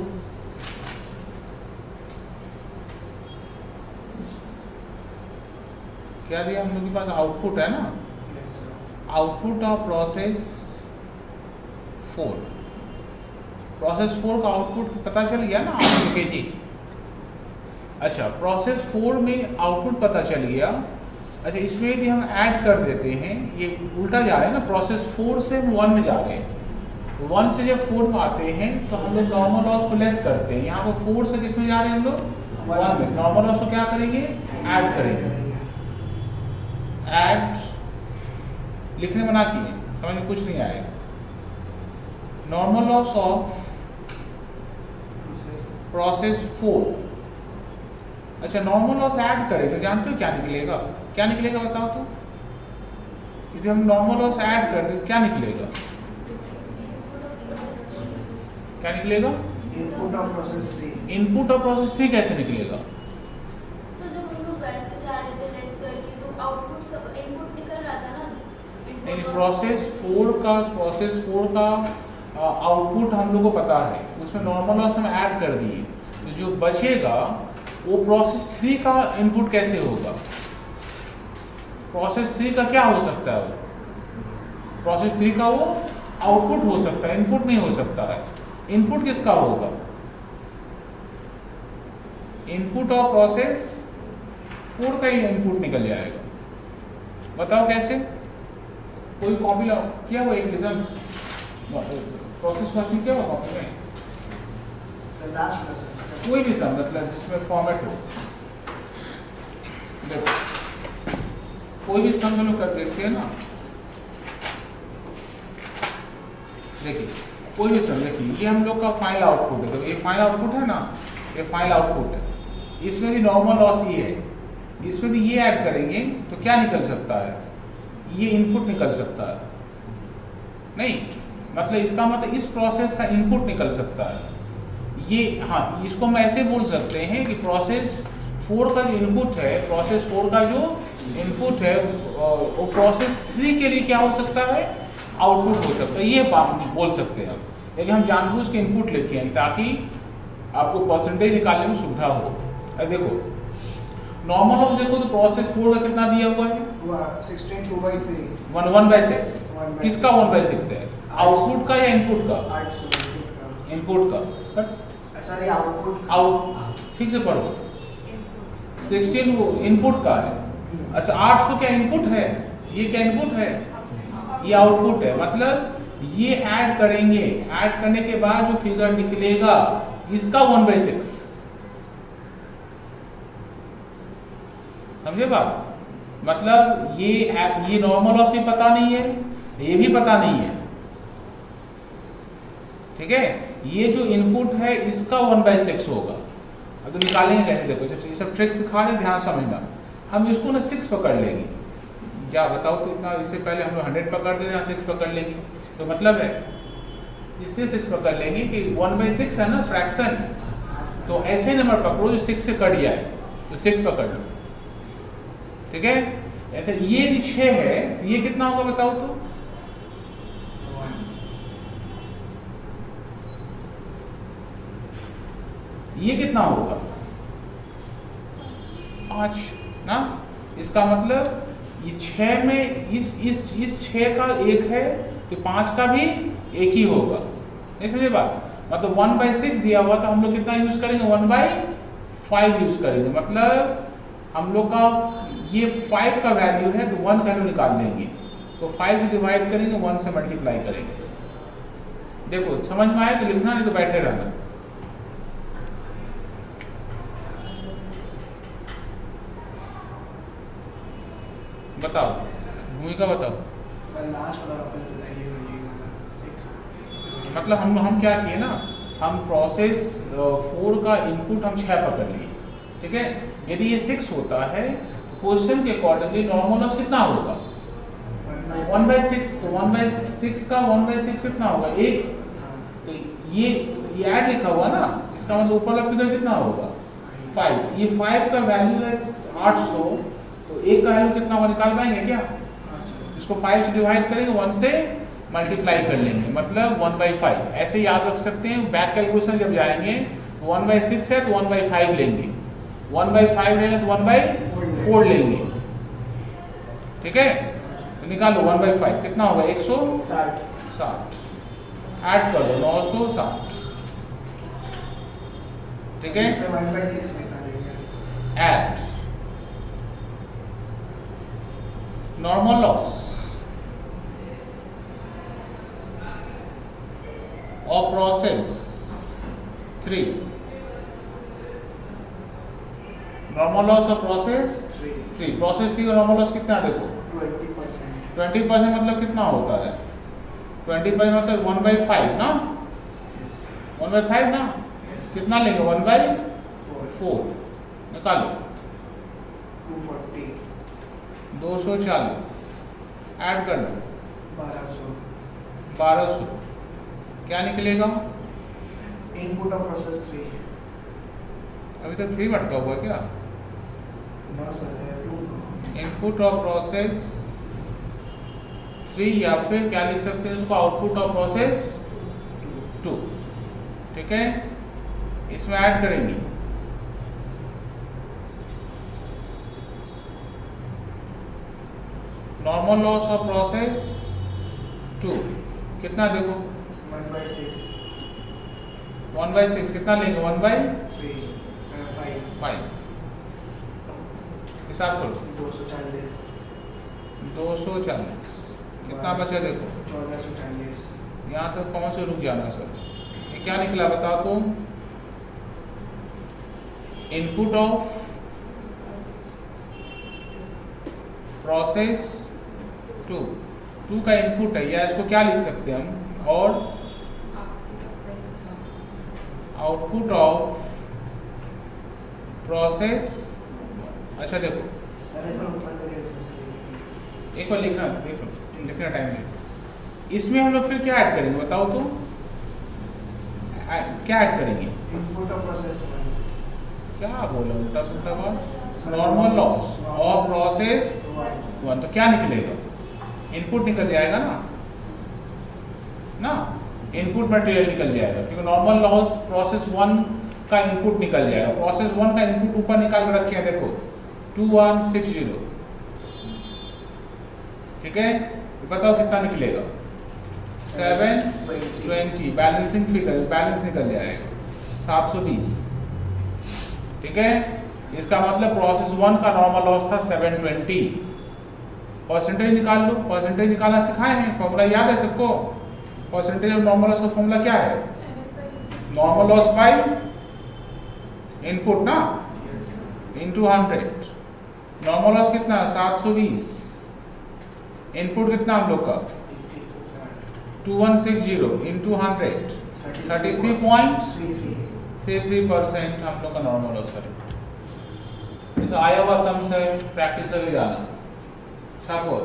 क्या दिया हम लोग के पास, आउटपुट है ना, आउटपुट ऑफ प्रोसेस 4। प्रोसेस 4 का आउटपुट पता चल गया ना 8 kg। अच्छा, प्रोसेस 4 में आउटपुट पता चल गया। अच्छा, इसमें यदि हम ऐड कर देते हैं, ये उल्टा जा रहे हैं ना, प्रोसेस 4 से हम 1 में जा रहे हैं, 1 से जब 4 में आते हैं तो हम लोग नॉर्मल लॉस को लेस करते हैं। यहाँ पर 4 से किस में जा रहे हैं हम लोग? 1 में। नॉर्मल लॉस को क्या करेंगे? ऐड करेंगे। ऐड लिखने मना किए, समझ में कुछ नहीं आएगा। Normal loss of process 4। अच्छा, नॉर्मल लॉस ऐड करेंगे, जानते हो क्या निकलेगा? क्या निकलेगा बताओ तो? यदि हम नॉर्मल लॉस ऐड कर दें तो क्या निकलेगा? क्या निकलेगा? Input of process 3। Input of process 3 कैसे निकलेगा? सो जब हम लोग वैसे जा रहे थे लेस करके तो आउटपुट सब इनपुट निकल रहा था ना। नहीं, प्रोसेस 4 का आउटपुट हम लोग को पता है, उसमें नॉर्मल लॉस हम ऐड कर दिए, तो जो बचेगा वो प्रोसेस 3 का इनपुट कैसे होगा? प्रोसेस 3 का क्या हो सकता है? वो प्रोसेस 3 का वो आउटपुट हो सकता है, इनपुट नहीं हो सकता है। इनपुट किसका होगा? इनपुट ऑफ प्रोसेस 4 का ही इनपुट निकल जाएगा। बताओ कैसे? कोई कॉपी किया हुआ एग्जाम प्रोसेस क्वेश्चन किया हुआ कॉपी में? कोई भी सम, मतलब जिसमें फॉर्मेट हो। देखो, कोई भी सम हम लोग कर देखते हैं ना, देखिए कोई भी सम, देखिए ये हम लोग का फाइनल आउटपुट है। तो ये फाइनल आउटपुट है ना, ये फाइनल आउटपुट है। इसमें भी नॉर्मल लॉस ये है, इसमें भी ये ऐड करेंगे तो क्या निकल सकता है? ये इनपुट निकल सकता है। नहीं, मतलब इसका मतलब इस प्रोसेस का इनपुट निकल सकता है ये। हाँ, इसको हम ऐसे बोल सकते हैं कि प्रोसेस 4 का जो इनपुट है, प्रोसेस 4 का जो इनपुट है वो प्रोसेस 3 के लिए क्या हो सकता है? आउटपुट हो सकता है। ये बात बोल सकते हैं। लेकिन हम जानबूझ के इनपुट लिखे हैं ताकि आपको परसेंटेज निकालने में सुविधा हो। अब देखो नॉर्मल लॉस देखो तो प्रोसेस 4 का कितना दिया हुआ है? 16 2/3 1/6। किसका 1/6 है? आउटपुट का या इनपुट का? 800 इनपुट का। Sorry, output. आउट ठीक से पढ़ो। 16 इनपुट का है। अच्छा, 800 क्या इनपुट है? ये क्या इनपुट है? ये आउटपुट है। मतलब ये ऐड करेंगे, ऐड करने के बाद जो फिगर निकलेगा इसका 1/6। समझे बात? मतलब ये नॉर्मल लॉस भी पता नहीं है, ये भी पता नहीं है। ठीक है, ये जो इनपुट है इसका 1/6 होगा। अब तो निकालेंगे कैसे? देखो, ये सब ट्रिक सिखा रहे, ध्यान समझना। हम इसको ना 6 पकड़ लेंगे। क्या बताओ तो इतना, इससे पहले हम लोग 100 पकड़ दे, यहाँ 6 पकड़ लेंगे तो मतलब है इसलिए 6 पकड़ लेंगे कि 1/6 है ना फ्रैक्शन, तो ऐसे नंबर पकड़ो जो 6 से कट जाए, तो 6 पकड़ लो। ठीक है, ऐसे ये 6 है, ये कितना होगा बताओ तो? ये कितना होगा? 5 ना। इसका मतलब ये 6 में इस 6 का 1 है तो 5 का भी 1 ही होगा। नहीं समझे बात? मतलब 1/6 दिया हुआ तो हम लोग कितना यूज करेंगे? 1/5 यूज करेंगे। मतलब हम लोग का ये 5 का वैल्यू है तो 1 वैल्यू निकाल लेंगे, तो 5 से डिवाइड करेंगे, 1 से मल्टीप्लाई करेंगे। देखो समझ में आए तो लिखना, नहीं तो बैठे रहना। बताओ, भूमिका बताओ। मतलब हम क्या किए ना, हम प्रोसेस 4 का इनपुट हम 6 पकड़ लिए। ठीक है, यदि ये 6 होता है क्वेश्चन के अकॉर्डिंगली नॉर्मल लॉस कितना होगा? 1/6। तो 1/6 का 1/6 कितना होगा? 1। तो ये ऐड लिखा हुआ ना, इसका मतलब ऊपर वाला फिगर कितना होगा? 5। ये 5 का वैल्यू है 800, तो 1 का वैल्यू कितना होगा निकाल पाएंगे क्या? इसको 5 से डिवाइड करेंगे, 1 से मल्टीप्लाई कर लेंगे, मतलब 1/5। ऐसे याद रख सकते हैं। बैक कैलकुलेशन जब जाएंगे 1/6 है तो 1/5 लेंगे, 1/5 लेंगे तो 1/4 लेंगे। ठीक है, तो निकालो 1/5 कितना होगा? 160। ऐड कर दो 960। ठीक है, 1/6 निकालेंगे। at normal loss of process 3, normal loss of process 3, process 3 का normal loss कितना देखो 20%। 20% मतलब कितना होता है 20% मतलब 1/5 ना 1/5 ना कितना लेंगे 1/4 निकालो 240 240 ऐड कर लो 1200 क्या निकलेगा इनपुट ऑफ प्रोसेस 3 अभी तक 3 भटका हुआ है क्या नो सर है 2 इनपुट ऑफ प्रोसेस 3 या फिर क्या लिख सकते हैं इसको आउटपुट ऑफ प्रोसेस 2 ठीक है इसमें ऐड करेंगे नॉर्मल लॉस ऑफ प्रोसेस 2 कितना देखो 1/6 1/6 कितना लेंगे 1/5 5 हिसाब करो 240 240 कितना बचा देखो 1440 यहाँ तक पहुँच से रुक जाना सर ये क्या निकला बताओ तुम इनपुट ऑफ प्रोसेस 2 का इनपुट है या इसको क्या लिख सकते हैं हम और आउटपुट ऑफ प्रोसेस अच्छा देखो सर एक बार ऊपर करिए एक बार लिखना देख लो लिखना टाइम नहीं इसमें हम लोग फिर क्या ऐड करेंगे बताओ तो क्या ऐड करेंगे इनपुट ऑफ प्रोसेस 1 क्या बोला उल्टा सुल्टा बात नॉर्मल लॉस ऑफ प्रोसेस 1 तो क्या निकलेगा इनपुट निकल जाएगा ना इनपुट मटेरियल निकल जाएगा क्योंकि नॉर्मल लॉस प्रोसेस 1 का इनपुट निकल जाएगा प्रोसेस 1 का इनपुट ऊपर निकाल के रखे हैं देखो 2160 ठीक है बताओ कितना निकलेगा 720 बैलेंसिंग फिगर बैलेंस निकल जाएगा 720 ठीक है इसका मतलब प्रोसेस 1 का नॉर्मल लॉस था 720 परसेंटेज निकाल लो परसेंटेज निकालना सिखाए हैं फॉर्मूला याद है सबको परसेंटेज ऑफ नॉर्मल लॉस का फॉर्मूला क्या है नॉर्मल लॉस बाय इनपुट ना इनटू 100 नॉर्मल लॉस कितना 720 इनपुट कितना हम लोग का 2160 इनटू 100 33.33% हम लोग का नॉर्मल लॉस है तो आया हुआ सम से प्रैक्टिस करके जाना छापो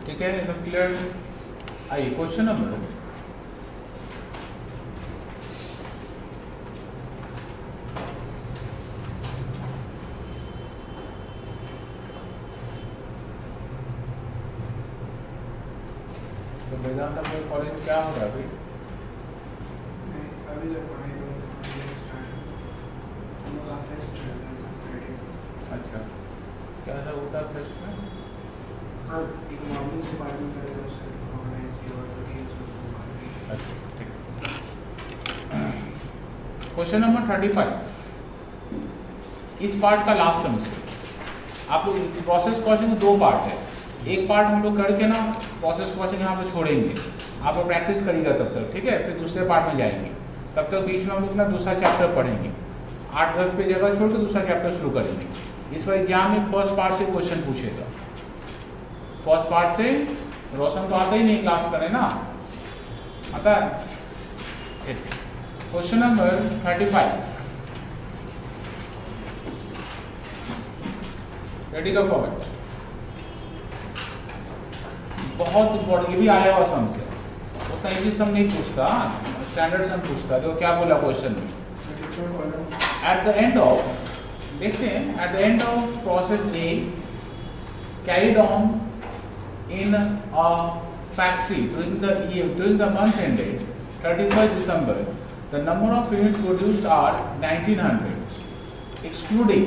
ठीक है, एकदम क्लियर। आइए क्वेश्चन नंबर तो वेदांता कॉलेज क्या हो रहा है भाई? अभी जब पढ़ाई अच्छा, क्या सब होता है फेस्ट में? सर इकोनॉमिक्स डिपार्टमेंट करेगा उससे ऑर्गेनाइज किया हुआ था कि अच्छा ठीक। क्वेश्चन नंबर 35, इस पार्ट का लास्ट सम से आप लोग प्रोसेस क्वेश्चन में दो पार्ट है। एक पार्ट हम लोग करके ना प्रोसेस क्वेश्चन यहाँ पे छोड़ेंगे, आप लोग प्रैक्टिस करिएगा तब तक, ठीक है। फिर दूसरे पार्ट में जाएंगे, तब तक बीच में हम लोग ना दूसरा चैप्टर पढ़ेंगे। 8-10 पे जगह छोड़ के दूसरा चैप्टर शुरू करेंगे। इस बार एग्जाम में फर्स्ट पार्ट से क्वेश्चन पूछेगा। फर्स्ट पार्ट से रोशन तो आता ही नहीं, क्लास करे ना, आता है। क्वेश्चन नंबर 35, रेडी का फॉरवर्ड। बहुत इंपॉर्टेंट, ये भी आया हुआ सम से, उतना इजी सम नहीं पूछता, स्टैंडर्ड सम पूछता। देखो क्या बोला क्वेश्चन में, एट द एंड ऑफ, देखते हैं, eight the end of process A carried on in a factory during the month ended 31st December, the number of units produced are 1900, excluding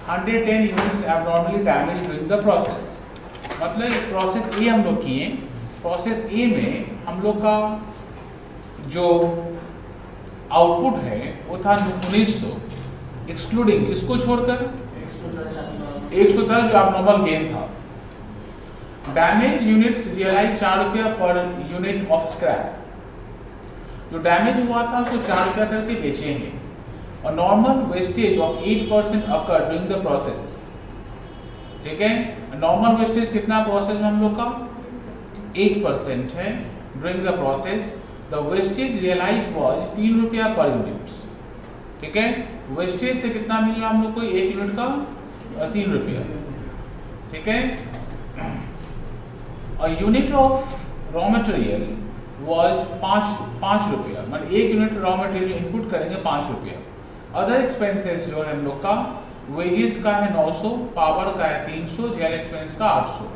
110 units abnormally damaged during the process। मतलब एक process ए हम लोग किए, process ए में हम लोग का जो आउटपुट है वो था 1900, एक्सक्लूडिंग किसको छोड़कर 110 जो abnormal गेन था। डैमेज यूनिट्स रियलाइज 4 रुपया पर यूनिट ऑफ स्क्रैप। जो डैमेज हुआ था उसको 4 रुपया करके बेचेंगे। और normal wastage of 8% occur during the process, ठीक है। नॉर्मल वेस्टेज कितना प्रोसेस में हम लोग का 8% है during the process. The wastage realise was 3 रुपया पर यूनिट, ठीक है। वेस्टेज से कितना मिल रहा हम लोग को, 1 यूनिट का 3 रुपया, ठीक है। और unit of raw material was 5 रुपया, मतलब 1 यूनिट रॉ मटेरियल इनपुट करेंगे 5 रुपया। अदर एक्सपेंसेस जो है हम लोग का, वेजेस का है 900, पावर का है 300, जेल एक्सपेंस का 800।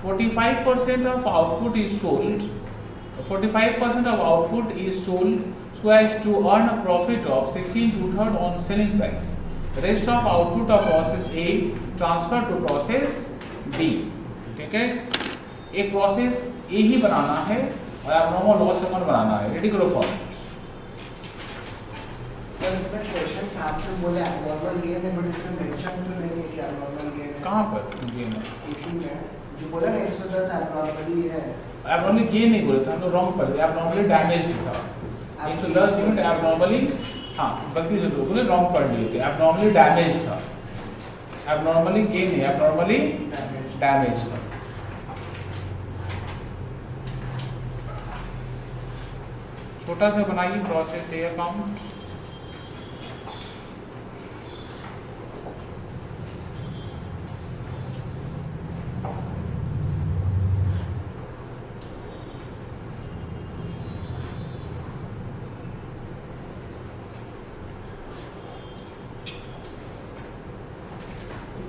45% of output is sold, 45% of output is sold so as to earn a profit of 16/3 on selling price. Rest of output of process A transfer to process B, ठीक है। एक process ए ही बनाना है और abnormal loss amount बनाना है। Ready करो form. Sir इसमें question आपने बोले abnormal गेन है, बट इसमें मेंशन तो नहीं है कि abnormal गेन है। कहाँ पर गेन है? इसी में जो बोला ना 110 abnormally है। एबनॉर्मली गेन नहीं बोले थे हम लोग, रॉन्ग पढ़ गए। एबनॉर्मली डैमेज था 110 यूनिट, एबनॉर्मली, हाँ गलती से बोले, रॉन्ग पढ़ लिए थे। एबनॉर्मली डैमेज था, एबनॉर्मली गेन नहीं, एबनॉर्मली डैमेज था। छोटा सा बनाइए प्रोसेस ए अकाउंट।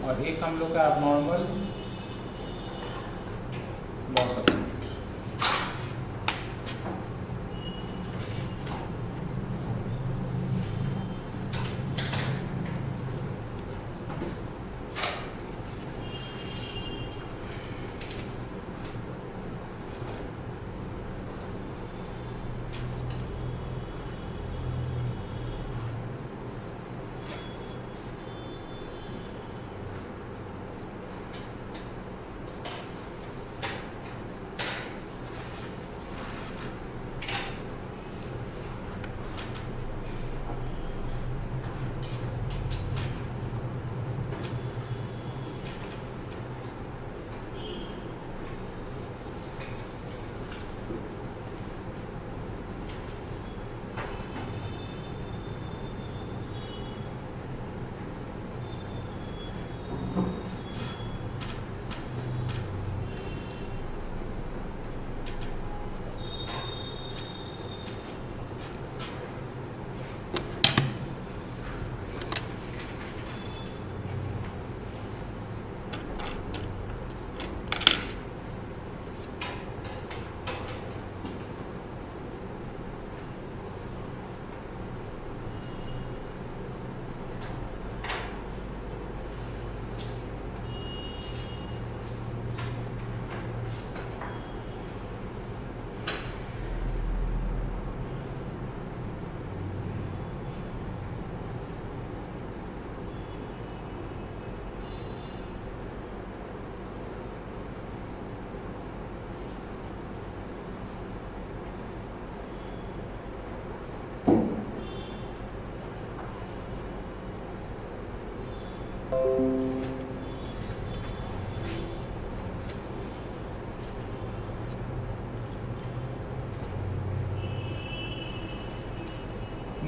और एक हम लोग का एबनॉर्मल लॉस अकाउंट।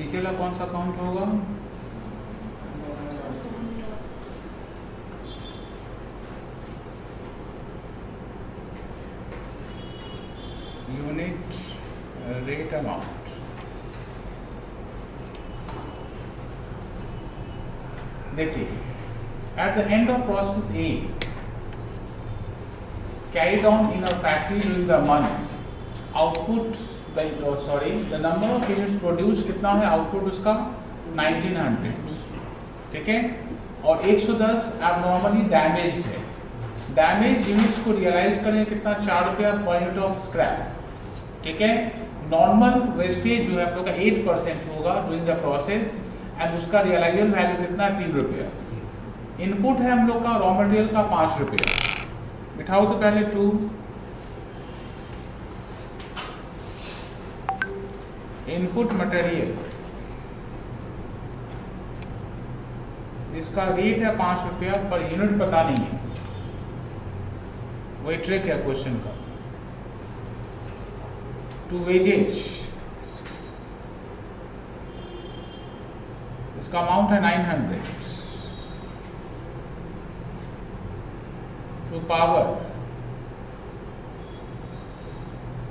नीचे वाला कौन सा अकाउंट होगा? Unit rate amount. देखिए, at the end of process a carried on in a factory during the month, output the number of units produced कितना है? आउटपुट उसका 1900, ठीक है। और 110 abnormally damaged है। डैमेज यूनिट्स को रियलाइज करें कितना? 4 रुपया पर यूनिट ऑफ स्क्रैप, ठीक है। नॉर्मल वेस्टेज जो है आप लोग का 8% होगा ड्यूरिंग द प्रोसेस एंड उसका रियलाइजेबल वैल्यू कितना है? 3 रुपया। इनपुट है हम लोग का रॉ मटेरियल का 5 रुपया। बिठाओ तो पहले 2, इनपुट मटेरियल इसका रेट है 5 रुपया पर यूनिट पता नहीं है, वही ट्रिक है क्वेश्चन का। 2 वेजेज इसका अमाउंट है 900। टू पावर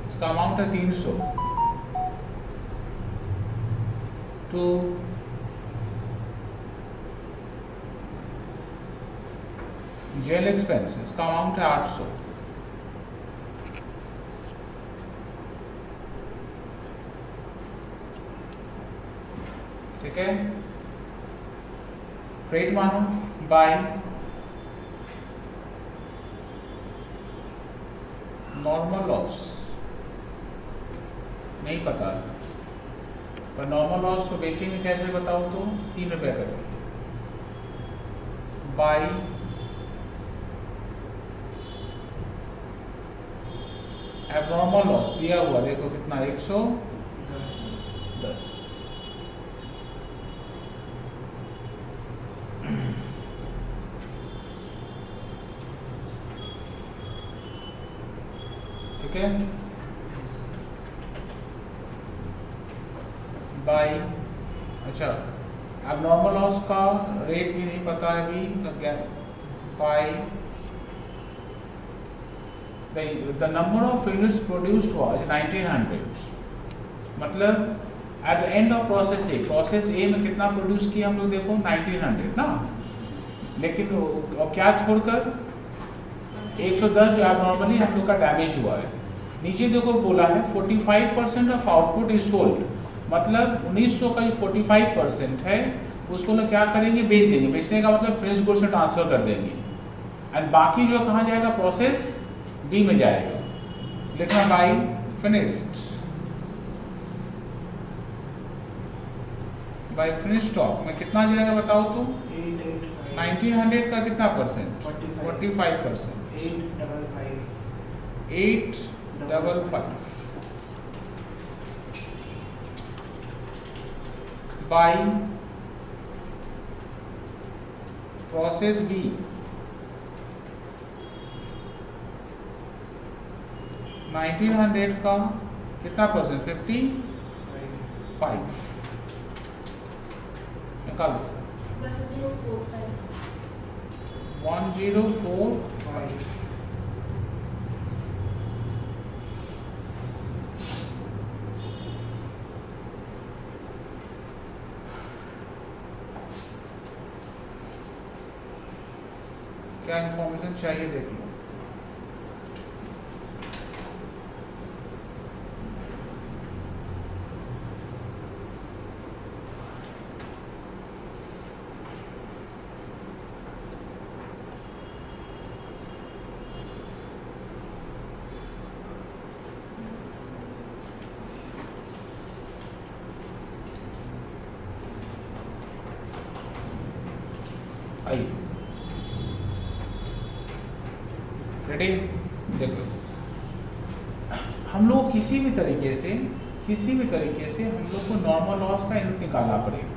इसका अमाउंट है 300। टू जेल एक्सपेंस इसका अमाउंट है 800। ठीक है, रेट मानो बाय नॉर्मल लॉस, नहीं पता पर नॉर्मल लॉस को बेचेंगे कैसे बताओ तो? 3 रुपया करके बाय एबनॉर्मल लॉस दिया हुआ देखो कितना? 110। ठीक है, बाय अच्छा अब नॉर्मल लॉस का रेट भी नहीं पता है अभी, तब क्या? By the number of units produced was 1900, मतलब at the end of process A में कितना प्रोड्यूस किया हम लोग देखो? 1900 ना, लेकिन क्या छोड़कर 110 जो नॉर्मली हम लोग का डैमेज हुआ है। नीचे देखो बोला है 45% ऑफ आउटपुट इज सोल्ड, मतलब 1900 का जो 45% है उसको लोग क्या करेंगे? बेच देंगे। बेचने का मतलब फिनिश गुड्स में ट्रांसफर कर देंगे एंड बाकी जो कहाँ जाएगा? प्रोसेस बी में जाएगा। लिखना by finished, by finish stock में कितना जाएगा बताओ तो? 1900 का कितना परसेंट? 45%। 855 बाय प्रोसेस बी 1900 का कितना परसेंट? 55। निकालो 1045। क्या इंफॉर्मेशन चाहिए देख लो। आइए रेडी, देखो हम लोग किसी भी तरीके से हम लोग को नॉर्मल लॉस का यूनिट निकालना पड़ेगा।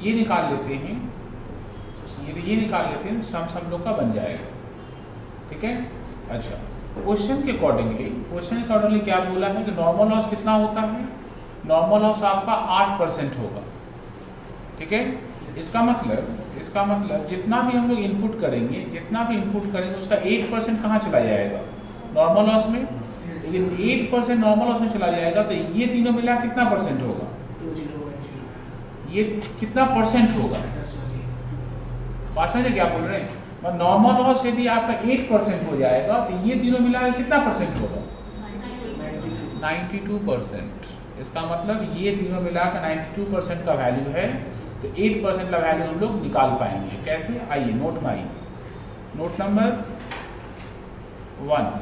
ये निकाल लेते हैं, ये निकाल लेते हैं, हम लोग का बन जाएगा। ठीक है, अच्छा क्वेश्चन के अकॉर्डिंगली क्या बोला है कि नॉर्मल लॉस कितना होता है? नॉर्मल लॉस आपका 8% होगा। ठीक है, इसका मतलब जितना भी हम लोग इनपुट करेंगे उसका 8% कहाँ चला जाएगा? नॉर्मल लॉस में। लेकिन 8% नॉर्मल लॉस में चला जाएगा तो ये तीनों मिला कितना परसेंट होगा? 2010। ये कितना परसेंट होगा? बात समझे क्या बोल रहे हैं? नॉर्मल लॉस यदि आपका 8% हो जाएगा तो ये तीनों मिला के कितना परसेंट होगा? 92%। इसका मतलब ये तीनों मिलाकर 92% का वैल्यू है, तो 8% का वैल्यू हम लोग निकाल पाएंगे। कैसे? आइए नोट में आइए। Note number 1,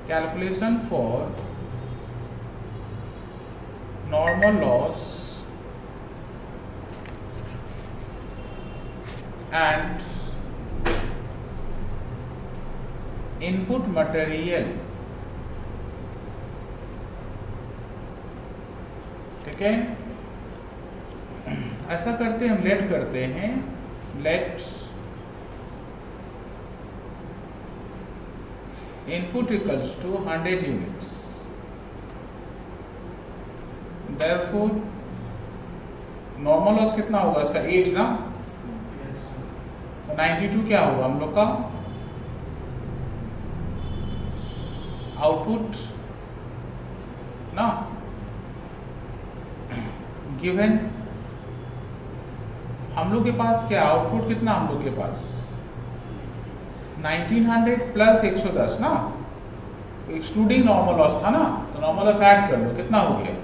calculation for normal loss and input material। ठीक है, ऐसा करते हम लेट करते हैं, let input equals to 100 units, therefore normal loss कितना होगा इसका? 8 ना, 92 क्या होगा हम लोग का आउटपुट ना, गिवन हम लोग के पास क्या आउटपुट कितना? हम लोग के पास 1900 प्लस 110 ना, एक्सक्लूडिंग नॉर्मल लॉस था ना, तो नॉर्मल लॉस ऐड कर लो, कितना हो गया?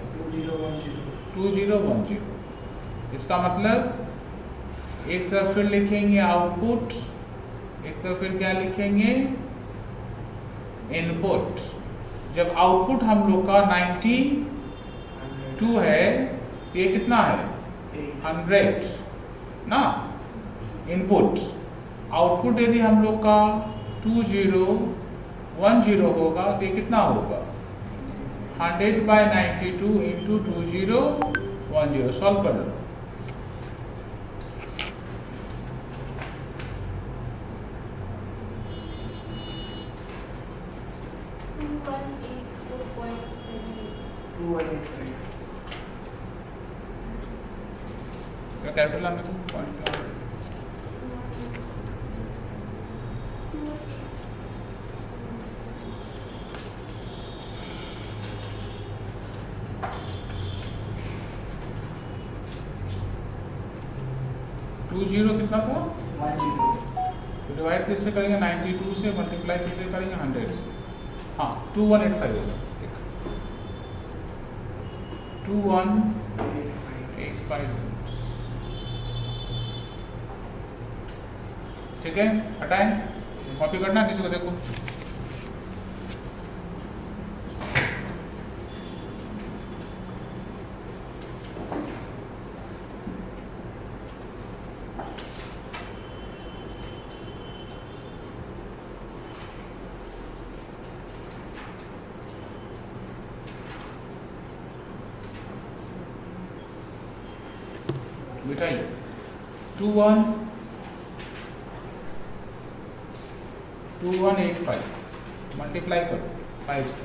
2010। इसका मतलब एक तरफ फिर लिखेंगे आउटपुट, एक तरफ फिर क्या लिखेंगे? इनपुट। जब आउटपुट हम लोग का 92 है, ये कितना है? 100 ना। इनपुट आउटपुट यदि हम लोग का 2010 होगा तो ये कितना होगा? 100/92 इंटू 2010। सॉल्व कर लो। कैपिटल में तो पॉइंट 20 कितना था? 10। तो डिवाइड किससे करेंगे? 92 से, मल्टीप्लाई किससे करेंगे? 100 से। हाँ, 2185 होगा। 2185। ठीक है, हटाएं, कॉपी करना किसी को देखो। मिटाइए 2185 मल्टीप्लाई करो 5 से।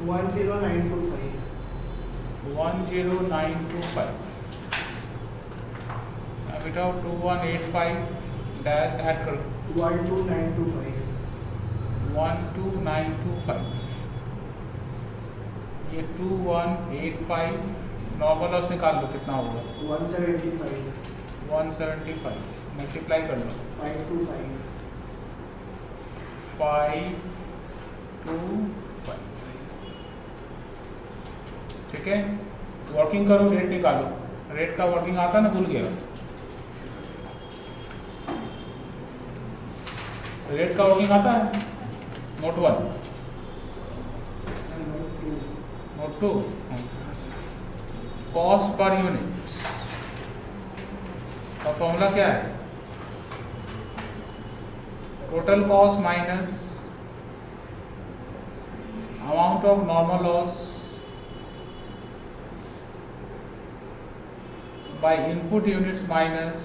10925 10925 बेटा 2185 डैश ऐड करो 12925 ये 2185 नॉर्मल लॉस निकाल लो कितना होगा 175 मल्टीप्लाई कर लो 525 ठीक है। वर्किंग करो रेट निकालो, रेट का वर्किंग आता ना, भूल गया रेट का वर्किंग आता है। Note 1 note 2 cost per unit का फॉर्मूला क्या है? Total cost minus amount of normal loss by input units minus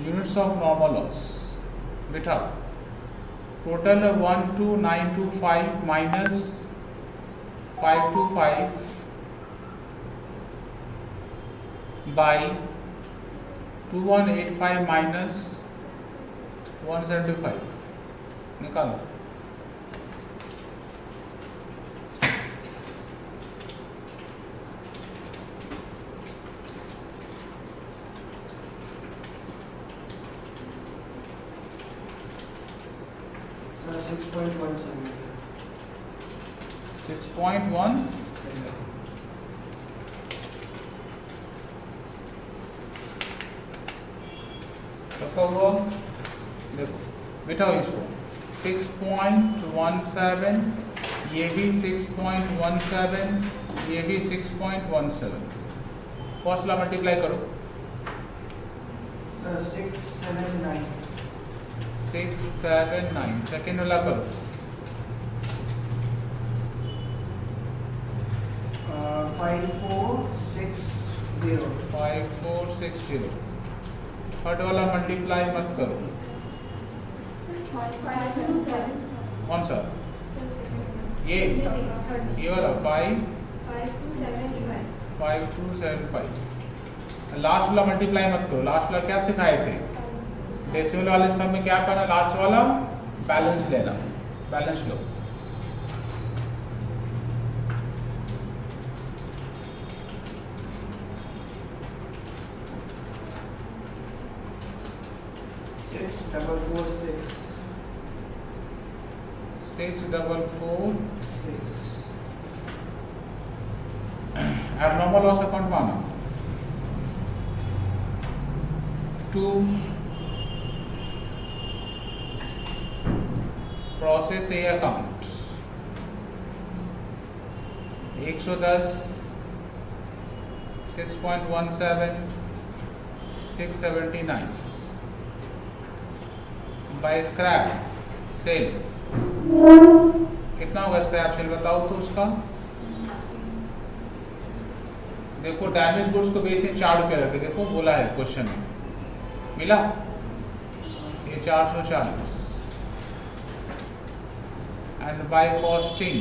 units of normal loss। बेटा टोटल 12925 माइनस 525 बाई 2185 माइनस 175 निकालो। So 6.17. 6.1 रखा हुआ, देखो बिठाओ इसको 6.17, ये भी 6.17, ये भी 6.17। फर्स्ट ला मल्टीप्लाई करो, So 679. 679। सेकेंड वाला करो, 5460. 5460। थर्ड वाला मल्टीप्लाई मत करो, 527 कौन सा? ये वाला 5275। लास्ट वाला मल्टीप्लाई मत करो, लास्ट वाला क्या सिखाए थे? डेसिमल वाले सब में क्या करना, लास्ट वाला बैलेंस लेना, बैलेंस लो। Six double four six. 644। 6. Abnormal loss account माना 2 process A account 110 6.17 679 by scrap sale. कितना होगा स्क्रैप सेल बताओ तो उसका? देखो डैमेज गुड्स को बेस इन 4 रुपये रखे, देखो बोला है क्वेश्चन में, मिला ये 440 एंड बाय कॉस्टिंग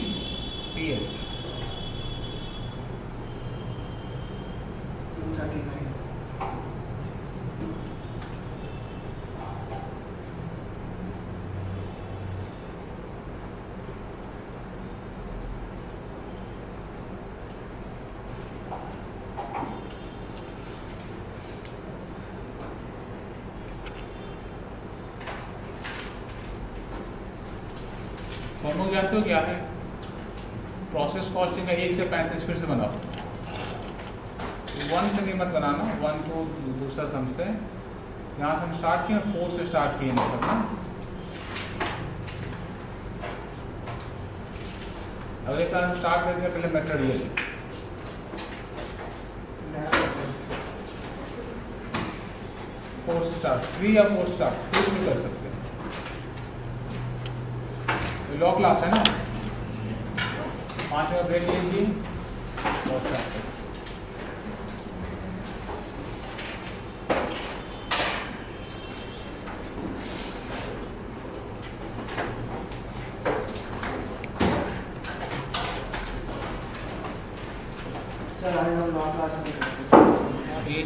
पीएल 239. दोनों जानते हो क्या है? प्रोसेस कॉस्टिंग का 1 से 35 फिर से बनाओ, 1 से नहीं मत बनाना, 1 को दूसरा सम से, यहाँ से हम स्टार्ट किए 4 से स्टार्ट किए मतलब ना। अगले क्लास हम स्टार्ट करके पहले मेथड ये ले, फोर स्टार्ट 3 या 4 स्टार्ट कुछ भी कर सकते हैं। लॉ क्लास है ना, 5 मिनट ब्रेक लीजिए और स्टार्ट करें। Sir, I have not class. ये